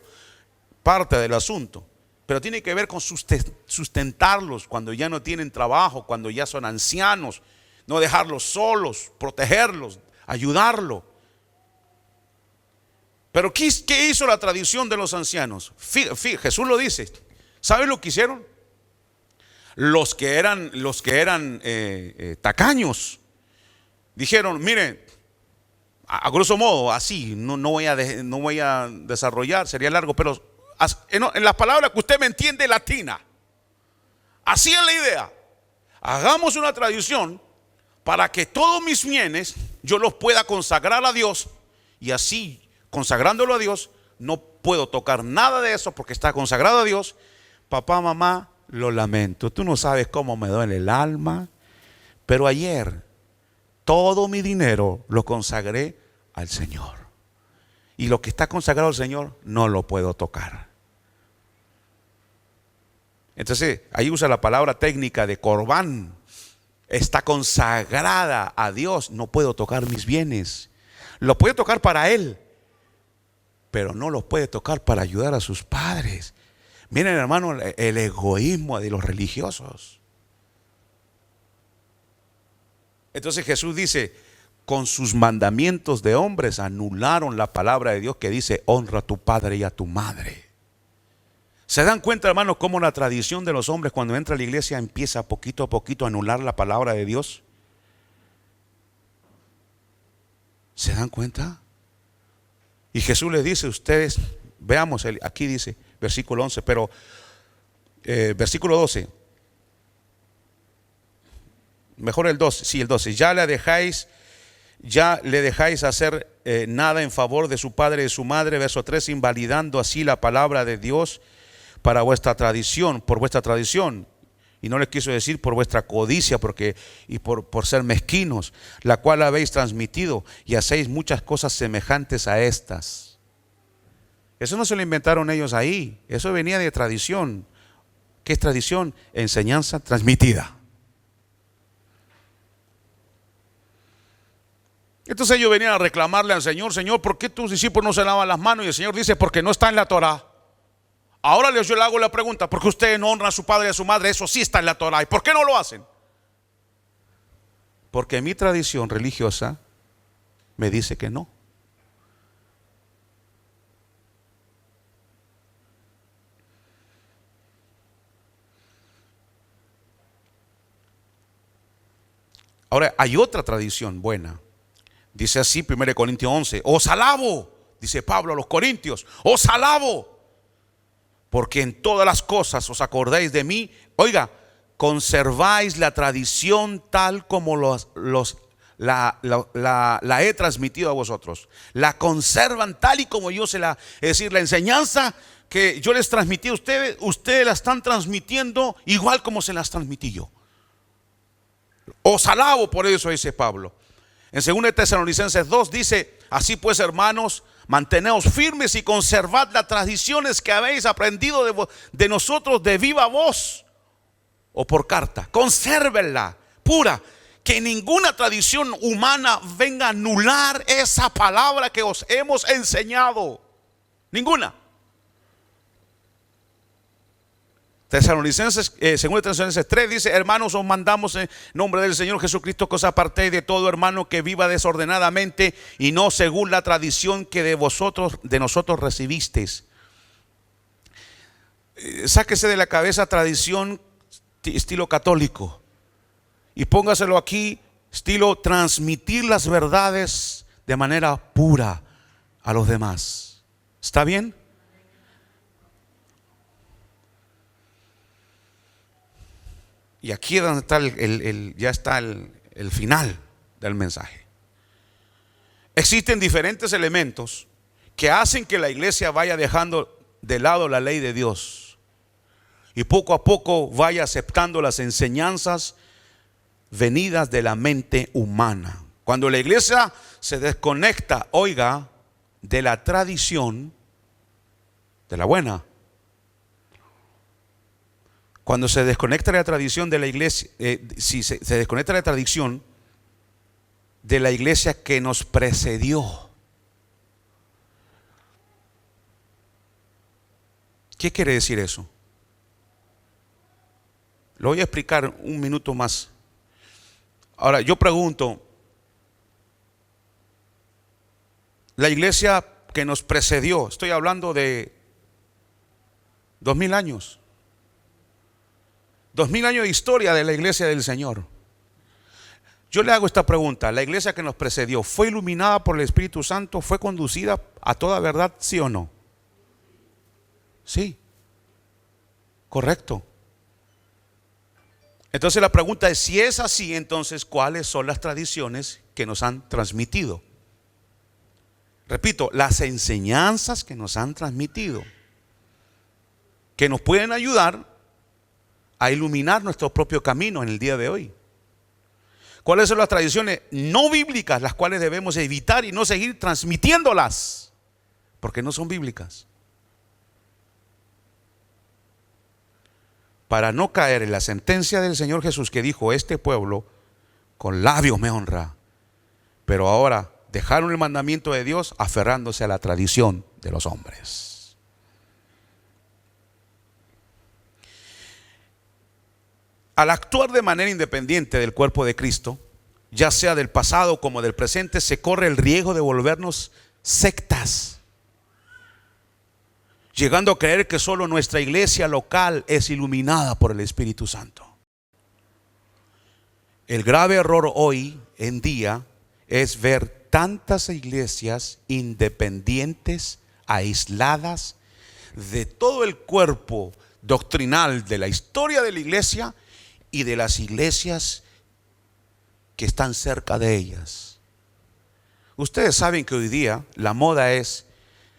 Parte del asunto. Pero tiene que ver con sustentarlos cuando ya no tienen trabajo, cuando ya son ancianos. No dejarlos solos, protegerlos, ayudarlos. Pero ¿qué hizo la tradición de los ancianos? Jesús lo dice. ¿Saben lo que hicieron? Los que eran tacaños dijeron: miren, a grosso modo, así, no voy a desarrollar, sería largo, pero en las palabras que usted me entiende, latina. Así es la idea. Hagamos una tradición para que todos mis bienes yo los pueda consagrar a Dios, y así, consagrándolo a Dios, no puedo tocar nada de eso porque está consagrado a Dios. Papá, mamá, lo lamento, tú no sabes cómo me duele el alma, pero ayer todo mi dinero lo consagré al Señor, y lo que está consagrado al Señor no lo puedo tocar. Entonces ahí usa la palabra técnica de corbán. Está consagrada a Dios, no puedo tocar mis bienes. Lo puede tocar para Él, pero no los puede tocar para ayudar a sus padres. Miren, hermano, el egoísmo de los religiosos. Entonces Jesús dice: con sus mandamientos de hombres anularon la palabra de Dios que dice: honra a tu padre y a tu madre. ¿Se dan cuenta, hermanos, cómo la tradición de los hombres, cuando entra a la iglesia, empieza poquito a poquito a anular la palabra de Dios? ¿Se dan cuenta? Y Jesús les dice: ustedes, veamos, aquí dice, versículo 11, pero versículo 12. Mejor el 12, sí, el 12. Ya le dejáis hacer nada en favor de su padre y de su madre. Verso 3, invalidando así la palabra de Dios para vuestra tradición, por vuestra tradición. Y no les quiso decir por vuestra codicia, y por ser mezquinos, la cual habéis transmitido, y hacéis muchas cosas semejantes a estas. Eso no se lo inventaron ellos ahí, eso venía de tradición. ¿Qué es tradición? Enseñanza transmitida. Entonces ellos venían a reclamarle al Señor: Señor, ¿por qué tus discípulos no se lavan las manos? Y el Señor dice: porque no está en la Torá. Ahora yo le hago la pregunta: ¿por qué ustedes no honran a su padre y a su madre? Eso sí está en la Torá. ¿Y por qué no lo hacen? Porque mi tradición religiosa me dice que no. Ahora, hay otra tradición buena. Dice así 1 Corintios 11: os alabo, dice Pablo a los corintios, os alabo, porque en todas las cosas os acordáis de mí. Oiga, conserváis la tradición tal como la he transmitido a vosotros. La conservan tal y como yo es decir, la enseñanza que yo les transmití a ustedes, ustedes la están transmitiendo igual como se las transmití yo. Os alabo por eso, dice Pablo. En 2 Tesalonicenses 2 dice: así pues, hermanos, manteneos firmes y conservad las tradiciones que habéis aprendido de nosotros de viva voz o por carta. Consérvenla pura, que ninguna tradición humana venga a anular esa palabra que os hemos enseñado. Ninguna. Tesalonicenses, 2 Tesalonicenses 3 dice: hermanos, os mandamos en nombre del Señor Jesucristo que os apartéis de todo hermano que viva desordenadamente y no según la tradición que de nosotros recibisteis. Sáquese de la cabeza tradición estilo católico y póngaselo aquí estilo transmitir las verdades de manera pura a los demás. ¿Está bien? Y aquí es donde está ya está el final del mensaje. Existen diferentes elementos que hacen que la iglesia vaya dejando de lado la ley de Dios y poco a poco vaya aceptando las enseñanzas venidas de la mente humana. Cuando la iglesia se desconecta, oiga, de la tradición, de la buena, cuando se desconecta la tradición de la iglesia, si se desconecta la tradición de la iglesia que nos precedió. ¿Qué quiere decir eso? Lo voy a explicar un minuto más. Ahora, yo pregunto, la iglesia que nos precedió, estoy hablando de 2000 años. 2000 años de historia de la iglesia del Señor. Yo le hago esta pregunta: ¿la iglesia que nos precedió fue iluminada por el Espíritu Santo? ¿Fue conducida a toda verdad? ¿Sí o no? Sí. Correcto. Entonces la pregunta es: si es así, entonces ¿cuáles son las tradiciones que nos han transmitido? Repito, las enseñanzas que nos han transmitido, que nos pueden ayudar a iluminar nuestro propio camino en el día de hoy. ¿Cuáles son las tradiciones no bíblicas las cuales debemos evitar y no seguir transmitiéndolas? Porque no son bíblicas. Para no caer en la sentencia del Señor Jesús que dijo: este pueblo con labios me honra, pero ahora dejaron el mandamiento de Dios aferrándose a la tradición de los hombres. Al actuar de manera independiente del cuerpo de Cristo, ya sea del pasado como del presente, se corre el riesgo de volvernos sectas, llegando a creer que solo nuestra iglesia local es iluminada por el Espíritu Santo. El grave error hoy en día es ver tantas iglesias independientes, aisladas de todo el cuerpo doctrinal de la historia de la iglesia y de las iglesias que están cerca de ellas. Ustedes saben que hoy día la moda es: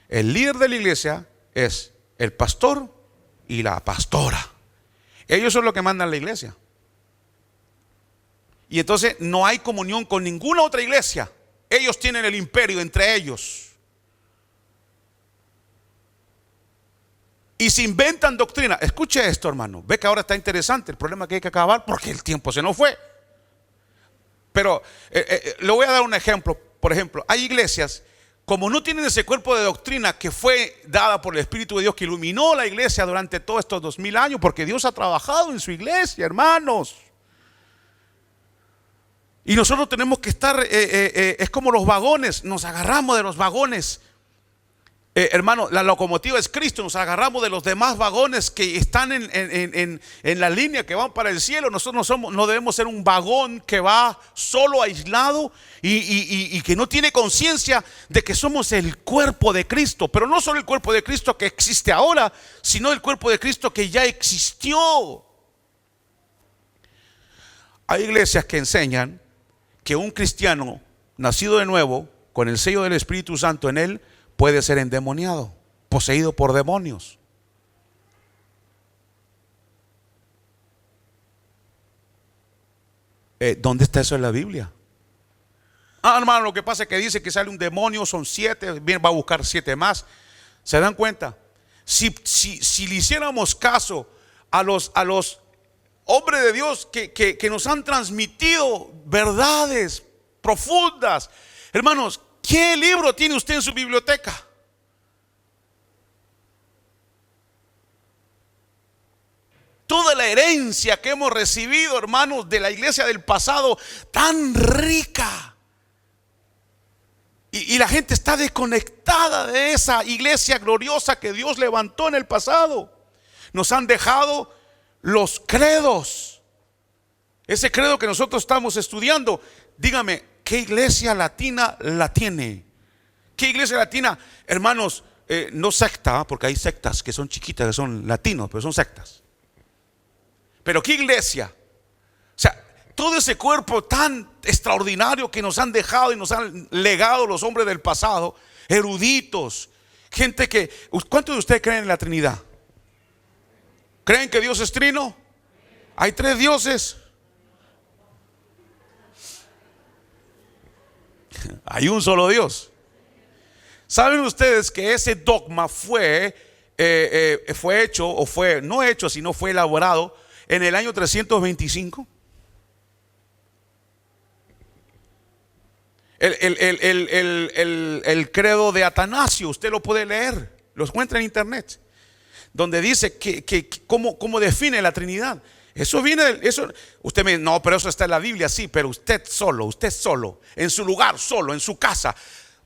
el líder de la iglesia es el pastor y la pastora. Ellos son los que mandan la iglesia. Y entonces no hay comunión con ninguna otra iglesia. Ellos tienen el imperio entre ellos. Y se inventan doctrina. Escuche esto, hermano. Ve que ahora está interesante. El problema es que hay que acabar porque el tiempo se nos fue. Pero le voy a dar un ejemplo. Por ejemplo, hay iglesias, como no tienen ese cuerpo de doctrina que fue dada por el Espíritu de Dios, que iluminó la iglesia durante todos estos 2000 años, porque Dios ha trabajado en su iglesia, hermanos. Y nosotros tenemos que estar, es como los vagones, nos agarramos de los vagones hermano, la locomotiva es Cristo. Nos agarramos de los demás vagones que están en la línea que van para el cielo. Nosotros no debemos ser un vagón que va solo, aislado y que no tiene conciencia de que somos el cuerpo de Cristo. Pero no solo el cuerpo de Cristo que existe ahora, sino el cuerpo de Cristo que ya existió. Hay iglesias que enseñan que un cristiano nacido de nuevo, con el sello del Espíritu Santo en él, puede ser endemoniado, poseído por demonios. ¿Dónde está eso en la Biblia? Hermano, lo que pasa es que dice que sale un demonio, son 7, bien, va a buscar 7 más. ¿Se dan cuenta? Si le hiciéramos caso a los hombres de Dios que nos han transmitido verdades profundas, hermanos, ¿qué libro tiene usted en su biblioteca? Toda la herencia que hemos recibido, hermanos, de la iglesia del pasado, tan rica. Y la gente está desconectada de esa iglesia gloriosa que Dios levantó en el pasado. Nos han dejado los credos. Ese credo que nosotros estamos estudiando, dígame, ¿qué iglesia latina la tiene? ¿Qué iglesia latina? Hermanos, no secta, porque hay sectas que son chiquitas, que son latinos, pero son sectas. Pero ¿qué iglesia? O sea, todo ese cuerpo tan extraordinario que nos han dejado y nos han legado los hombres del pasado, eruditos, gente que... ¿Cuántos de ustedes creen en la Trinidad? ¿Creen que Dios es trino? ¿Hay 3 dioses? Hay un solo Dios. ¿Saben ustedes que ese dogma fue hecho, o fue no hecho, sino fue elaborado en el año 325? El credo de Atanasio, usted lo puede leer, lo encuentra en internet, donde dice cómo define la Trinidad. Eso viene, eso, usted me dice, no, pero eso está en la Biblia, sí, pero usted solo, en su lugar, solo, en su casa,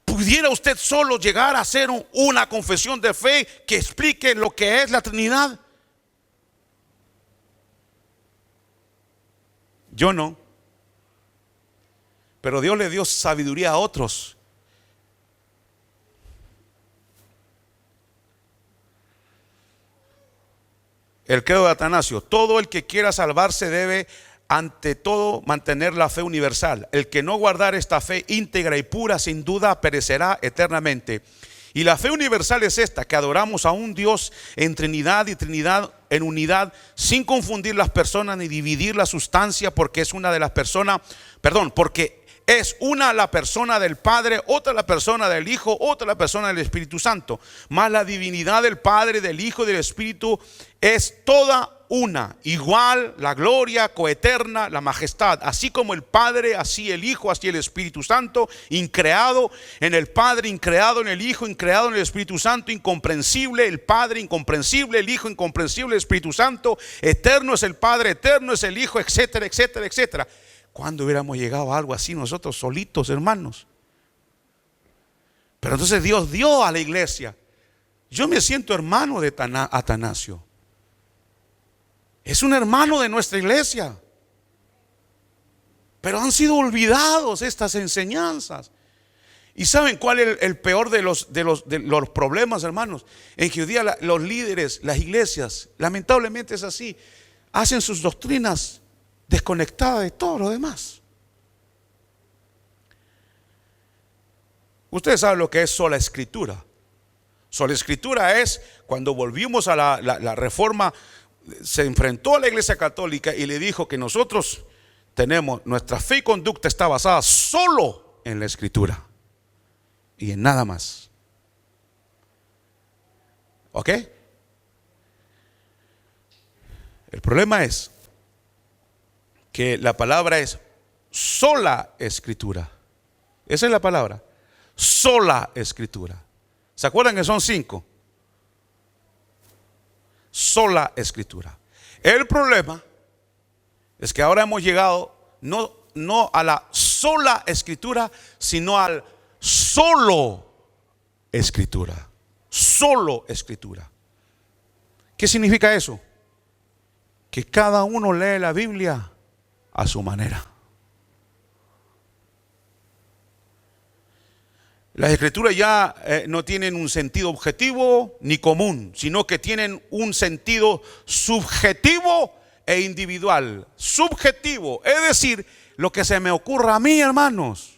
¿pudiera usted solo llegar a hacer una confesión de fe que explique lo que es la Trinidad? Yo no. Pero Dios le dio sabiduría a otros. El credo de Atanasio: todo el que quiera salvarse debe ante todo mantener la fe universal. El que no guardar esta fe íntegra y pura, sin duda perecerá eternamente. Y la fe universal es esta: que adoramos a un Dios en Trinidad y Trinidad en unidad, sin confundir las personas ni dividir la sustancia, porque es una de las personas, porque es una la persona del Padre, otra la persona del Hijo, otra la persona del Espíritu Santo. Mas la divinidad del Padre, del Hijo y del Espíritu es toda una, igual la gloria, coeterna, la majestad, así como el Padre, así el Hijo, así el Espíritu Santo, increado en el Padre, increado en el Hijo, increado en el Espíritu Santo, incomprensible el Padre, incomprensible el Hijo, incomprensible el Espíritu Santo, eterno es el Padre, eterno es el Hijo, etcétera, etcétera, etcétera. ¿Cuándo hubiéramos llegado a algo así nosotros solitos, hermanos? Pero entonces Dios dio a la iglesia. Yo me siento hermano de Atanasio. Es un hermano de nuestra iglesia. Pero han sido olvidados estas enseñanzas. ¿Y saben cuál es el peor de los problemas, hermanos? En que hoy día los líderes, las iglesias, lamentablemente es así, hacen sus doctrinas desconectadas de todo lo demás. Ustedes saben lo que es sola escritura. Sola escritura es cuando volvimos a la reforma. Se enfrentó a la iglesia católica y le dijo que nosotros tenemos, nuestra fe y conducta está basada solo en la escritura y en nada más. ¿Ok? El problema es que la palabra es sola escritura. Esa es la palabra, sola escritura. ¿Se acuerdan que son 5? Sola escritura. El problema es que ahora hemos llegado no a la sola escritura, sino al solo escritura. solo escritura. ¿Qué significa eso? Que cada uno lee la Biblia a su manera. Las escrituras ya no tienen un sentido objetivo ni común, sino que tienen un sentido subjetivo e individual. Subjetivo, es decir, lo que se me ocurra a mí, hermanos.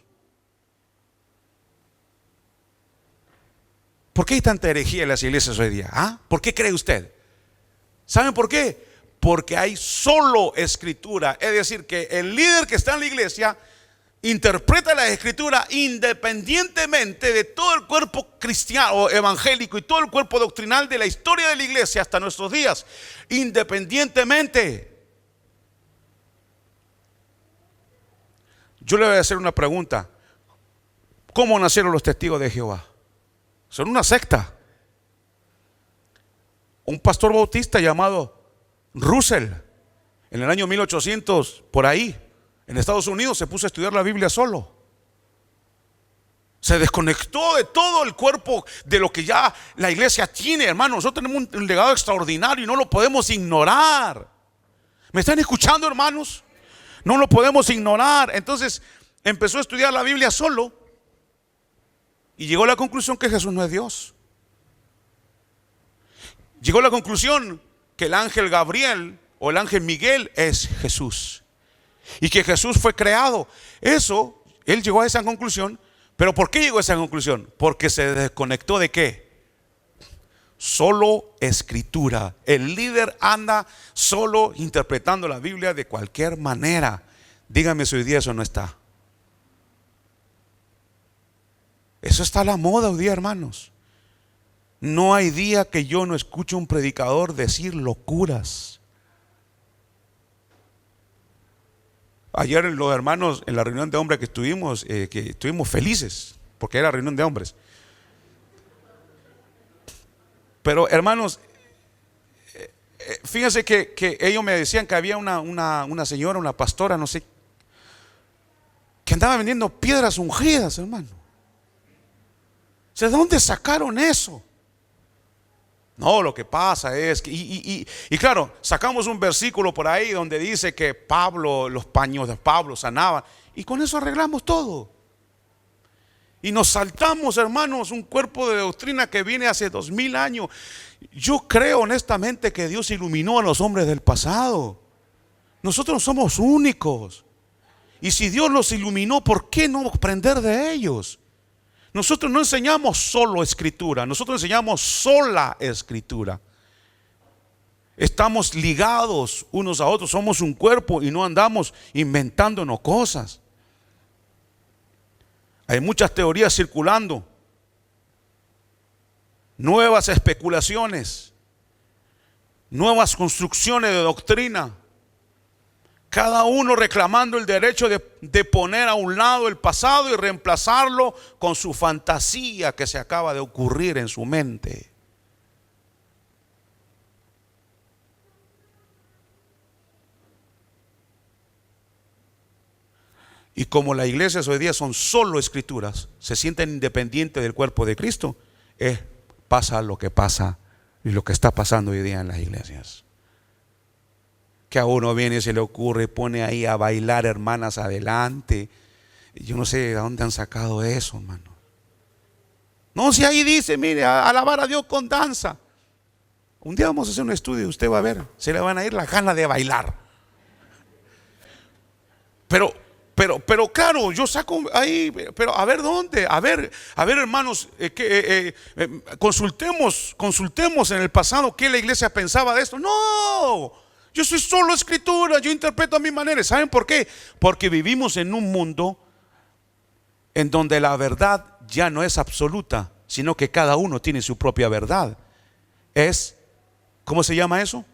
¿Por qué hay tanta herejía en las iglesias hoy día? ¿Ah? ¿Por qué cree usted? ¿Saben por qué? Porque hay solo escritura. Es decir, que el líder que está en la iglesia interpreta la escritura independientemente de todo el cuerpo cristiano o evangélico y todo el cuerpo doctrinal de la historia de la iglesia hasta nuestros días. Independientemente. Yo le voy a hacer una pregunta. ¿Cómo nacieron los testigos de Jehová? Son una secta. Un pastor bautista llamado Russell, en el año 1800, por ahí, en Estados Unidos, se puso a estudiar la Biblia solo. Se desconectó de todo el cuerpo de lo que ya la iglesia tiene, hermano. Nosotros tenemos un legado extraordinario y no lo podemos ignorar. ¿Me están escuchando, hermanos? No lo podemos ignorar. Entonces empezó a estudiar la Biblia solo y llegó a la conclusión que Jesús no es Dios. Llegó a la conclusión que el ángel Gabriel o el ángel Miguel es Jesús y que Jesús fue creado. Eso, él llegó a esa conclusión. ¿Pero por qué llegó a esa conclusión? Porque se desconectó de ¿qué? Solo escritura. El líder anda solo interpretando la Biblia de cualquier manera. Dígame si hoy día eso no está. Eso está a la moda hoy día, hermanos. No hay día que yo no escuche un predicador decir locuras. Ayer los hermanos en la reunión de hombres que estuvimos felices, porque era reunión de hombres. Pero hermanos, fíjense que ellos me decían que había una señora, una pastora, no sé, que andaba vendiendo piedras ungidas, hermano. O sea, ¿de dónde sacaron eso? No, lo que pasa es que, y claro, sacamos un versículo por ahí donde dice que Pablo, los paños de Pablo sanaban, y con eso arreglamos todo. Y nos saltamos, hermanos, un cuerpo de doctrina que viene hace 2000 años. Yo creo honestamente que Dios iluminó a los hombres del pasado. Nosotros no somos únicos. Y si Dios los iluminó, ¿por qué no aprender de ellos? Nosotros no enseñamos solo escritura, nosotros enseñamos sola escritura. Estamos ligados unos a otros, somos un cuerpo y no andamos inventándonos cosas. Hay muchas teorías circulando, nuevas especulaciones, nuevas construcciones de doctrina. Cada uno reclamando el derecho de poner a un lado el pasado y reemplazarlo con su fantasía que se acaba de ocurrir en su mente. Y como las iglesias hoy día son solo escrituras, se sienten independientes del cuerpo de Cristo, pasa lo que pasa y lo que está pasando hoy día en las iglesias. Que a uno viene y se le ocurre, pone ahí a bailar hermanas adelante. Yo no sé de dónde han sacado eso, hermano. No, si ahí dice, mire, alabar a Dios con danza. Un día vamos a hacer un estudio y usted va a ver, se le van a ir las ganas de bailar. Pero claro, yo saco ahí, pero a ver dónde, a ver hermanos, consultemos en el pasado qué la iglesia pensaba de esto. No, yo soy solo escritura, yo interpreto a mi manera. ¿Saben por qué? Porque vivimos en un mundo en donde la verdad ya no es absoluta, sino que cada uno tiene su propia verdad. ¿Cómo se llama eso?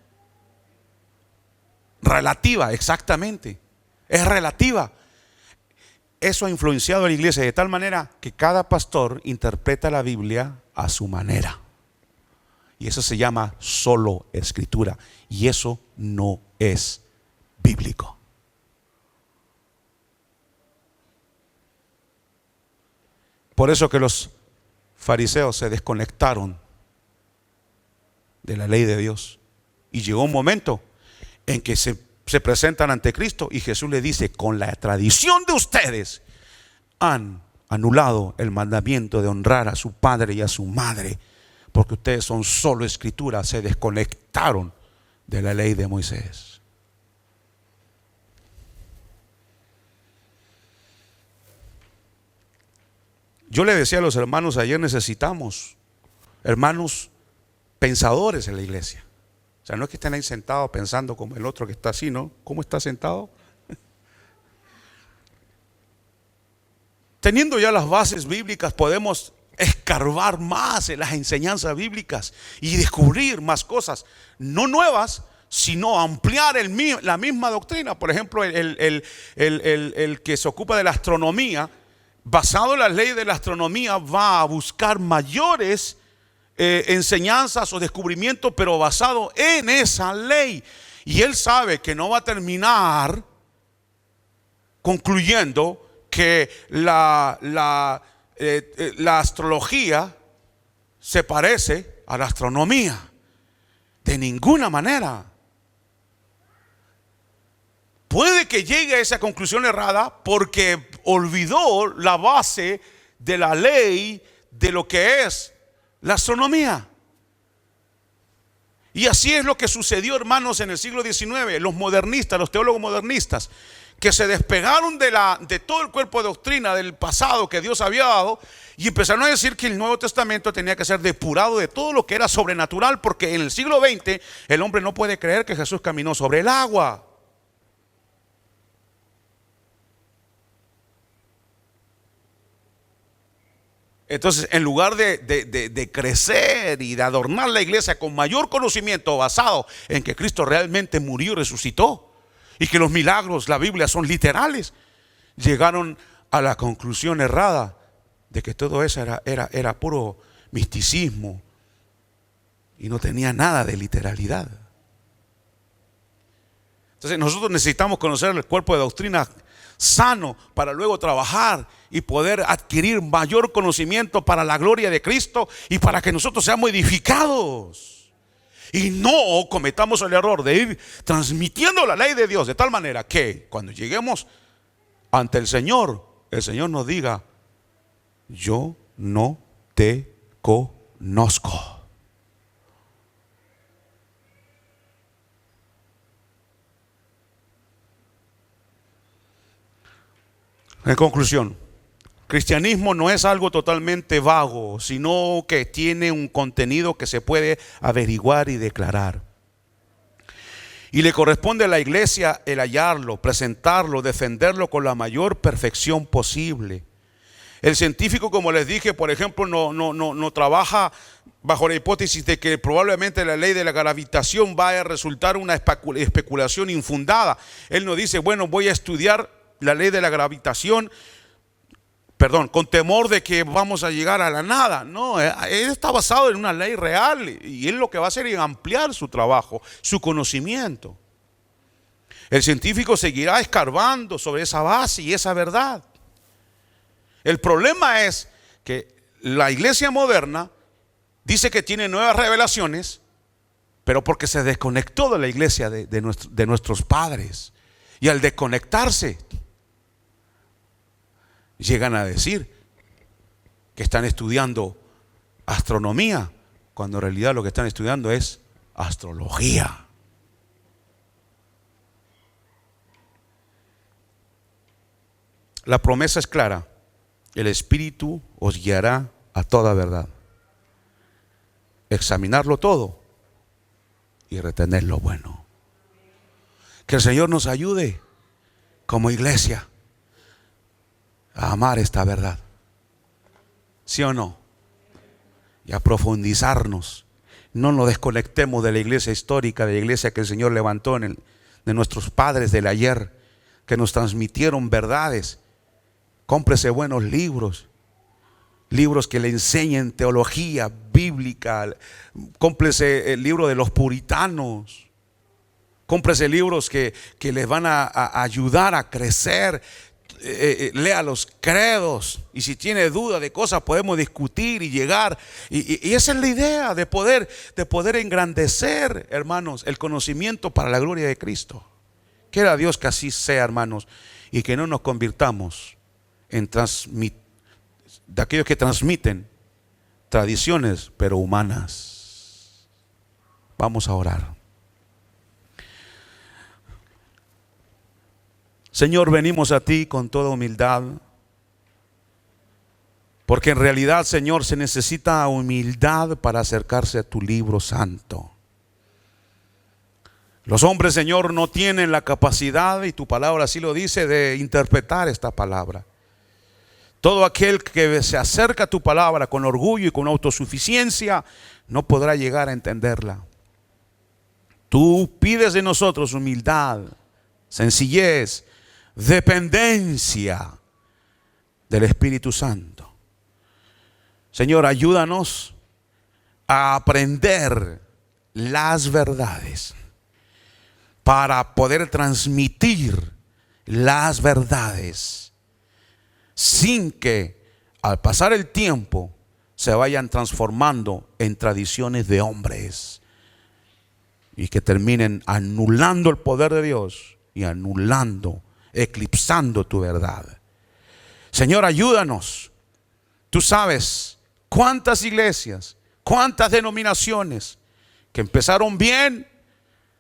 Relativa, exactamente. Es relativa. Eso ha influenciado a la iglesia de tal manera que cada pastor interpreta la Biblia a su manera. Y eso se llama solo escritura. Y eso no es bíblico. Por eso que los fariseos se desconectaron de la ley de Dios. Y llegó un momento en que se presentan ante Cristo y Jesús le dice: con la tradición de ustedes han anulado el mandamiento de honrar a su padre y a su madre, porque ustedes son solo escritura, se desconectaron de la ley de Moisés. Yo le decía a los hermanos ayer, necesitamos hermanos pensadores en la iglesia. O sea, no es que estén ahí sentados pensando como el otro que está así, ¿no? ¿Cómo está sentado? Teniendo ya las bases bíblicas, podemos escarbar más en las enseñanzas bíblicas y descubrir más cosas, no nuevas, sino ampliar la misma doctrina. Por ejemplo, el que se ocupa de la astronomía, basado en las leyes de la astronomía, va a buscar mayores enseñanzas o descubrimientos, pero basado en esa ley. Y él sabe que no va a terminar concluyendo que la astrología se parece a la astronomía. De ninguna manera. Puede que llegue a esa conclusión errada porque olvidó la base de la ley de lo que es la astronomía. Y así es lo que sucedió, hermanos, en el siglo XIX. Los modernistas, los teólogos modernistas, que se despegaron de todo el cuerpo de doctrina del pasado que Dios había dado, y empezaron a decir que el Nuevo Testamento tenía que ser depurado de todo lo que era sobrenatural, porque en el siglo XX el hombre no puede creer que Jesús caminó sobre el agua. Entonces, en lugar de crecer y de adornar la iglesia con mayor conocimiento basado en que Cristo realmente murió y resucitó, y que los milagros, la Biblia, son literales, llegaron a la conclusión errada de que todo eso era puro misticismo y no tenía nada de literalidad. Entonces nosotros necesitamos conocer el cuerpo de doctrina sano para luego trabajar y poder adquirir mayor conocimiento para la gloria de Cristo y para que nosotros seamos edificados y no cometamos el error de ir transmitiendo la ley de Dios de tal manera que cuando lleguemos ante el Señor nos diga: yo no te conozco. En conclusión, cristianismo no es algo totalmente vago, sino que tiene un contenido que se puede averiguar y declarar. Y le corresponde a la iglesia el hallarlo, presentarlo, defenderlo con la mayor perfección posible. El científico, como les dije, por ejemplo, no trabaja bajo la hipótesis de que probablemente la ley de la gravitación va a resultar una especulación infundada. Él no dice: bueno, voy a estudiar la ley de la gravitación, con temor de que vamos a llegar a la nada. No, él está basado en una ley real y él lo que va a hacer es ampliar su trabajo, su conocimiento. El científico seguirá escarbando sobre esa base y esa verdad. El problema es que la iglesia moderna dice que tiene nuevas revelaciones, pero porque se desconectó de la iglesia de nuestros padres. Y al desconectarse, llegan a decir que están estudiando astronomía, cuando en realidad lo que están estudiando es astrología. La promesa es clara: el Espíritu os guiará a toda verdad. Examinarlo todo y retener lo bueno. Que el Señor nos ayude como iglesia a amar esta verdad, ¿sí o no? Y a profundizarnos. No nos desconectemos de la iglesia histórica, de la iglesia que el Señor levantó de nuestros padres del ayer, que nos transmitieron verdades. Cómprese buenos libros que le enseñen teología bíblica. Cómprese el libro de los puritanos. Cómprese libros que les van a ayudar a crecer. lea los credos, y si tiene duda de cosas podemos discutir y llegar, y esa es la idea de poder engrandecer, hermanos, el conocimiento para la gloria de Cristo. Quiera Dios que así sea, hermanos, y que no nos convirtamos en de aquellos que transmiten tradiciones pero humanas. Vamos a orar. Señor, venimos a ti con toda humildad, porque en realidad, Señor, se necesita humildad para acercarse a tu libro santo. Los hombres, Señor, no tienen la capacidad, y tu palabra así lo dice, de interpretar esta palabra. Todo aquel que se acerca a tu palabra con orgullo y con autosuficiencia no podrá llegar a entenderla. Tú pides de nosotros humildad, sencillez, dependencia del Espíritu Santo. Señor, ayúdanos a aprender las verdades para poder transmitir las verdades sin que al pasar el tiempo se vayan transformando en tradiciones de hombres y que terminen anulando el poder de Dios y eclipsando tu verdad. Señor, ayúdanos. Tú sabes cuántas iglesias, cuántas denominaciones que empezaron bien,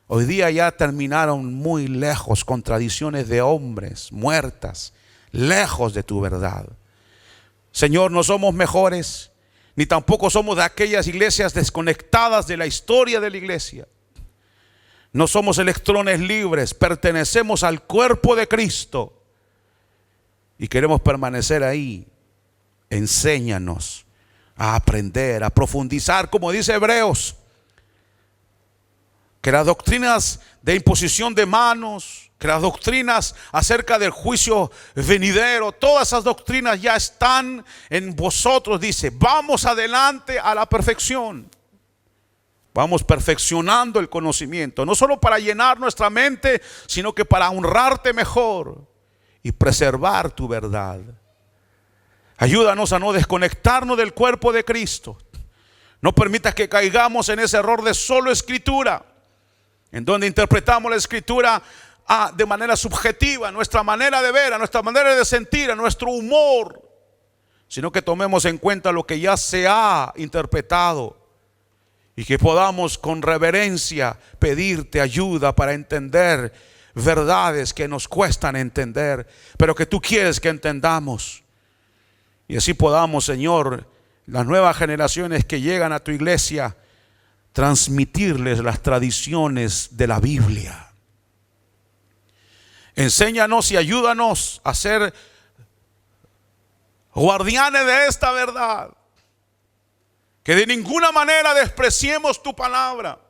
hoy día ya terminaron muy lejos, con tradiciones de hombres muertas, lejos de tu verdad. Señor, no somos mejores, ni tampoco somos de aquellas iglesias desconectadas de la historia de la iglesia. No somos electrones libres, pertenecemos al cuerpo de Cristo y queremos permanecer ahí. Enséñanos a aprender, a profundizar, como dice Hebreos, que las doctrinas de imposición de manos, que las doctrinas acerca del juicio venidero, todas esas doctrinas ya están en vosotros. Dice, vamos adelante a la perfección. Vamos perfeccionando el conocimiento, no solo para llenar nuestra mente, sino que para honrarte mejor y preservar tu verdad. Ayúdanos a no desconectarnos del cuerpo de Cristo. No permitas que caigamos en ese error de solo escritura, en donde interpretamos la escritura de manera subjetiva, a nuestra manera de ver, a nuestra manera de sentir, a nuestro humor, sino que tomemos en cuenta lo que ya se ha interpretado y que podamos con reverencia pedirte ayuda para entender verdades que nos cuestan entender, pero que tú quieres que entendamos. Y así podamos, Señor, las nuevas generaciones que llegan a tu iglesia, transmitirles las tradiciones de la Biblia. Enséñanos y ayúdanos a ser guardianes de esta verdad. Que de ninguna manera despreciemos tu palabra.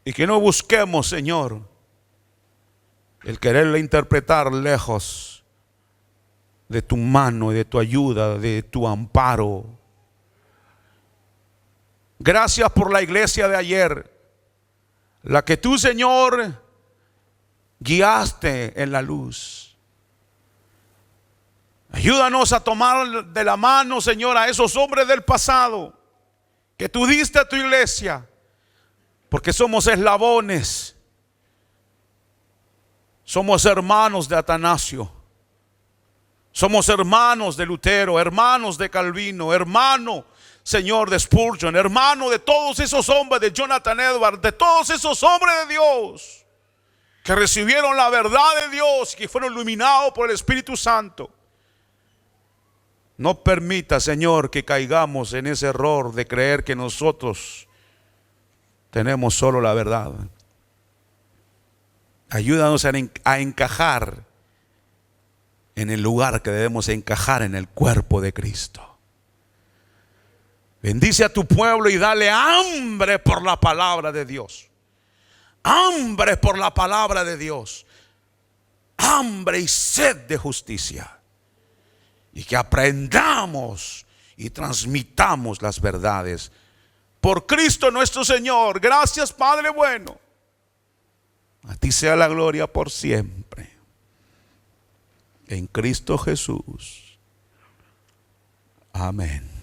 Y que no busquemos, Señor, el quererla interpretar lejos de tu mano, de tu ayuda, de tu amparo. Gracias por la iglesia de ayer, la que tú, Señor, guiaste en la luz. Ayúdanos a tomar de la mano, Señor, a esos hombres del pasado que tú diste a tu iglesia, porque somos eslabones, somos hermanos de Atanasio, somos hermanos de Lutero, hermanos de Calvino, hermano, Señor, de Spurgeon, hermano de todos esos hombres, de Jonathan Edwards, de todos esos hombres de Dios que recibieron la verdad de Dios y que fueron iluminados por el Espíritu Santo. No permita, Señor, que caigamos en ese error de creer que nosotros tenemos solo la verdad. Ayúdanos a encajar en el lugar que debemos encajar, en el cuerpo de Cristo. Bendice a tu pueblo y dale hambre por la palabra de Dios. Hambre por la palabra de Dios. Hambre y sed de justicia. Y que aprendamos y transmitamos las verdades. Por Cristo nuestro Señor. Gracias, Padre bueno. A ti sea la gloria por siempre. en Cristo Jesús. Amén.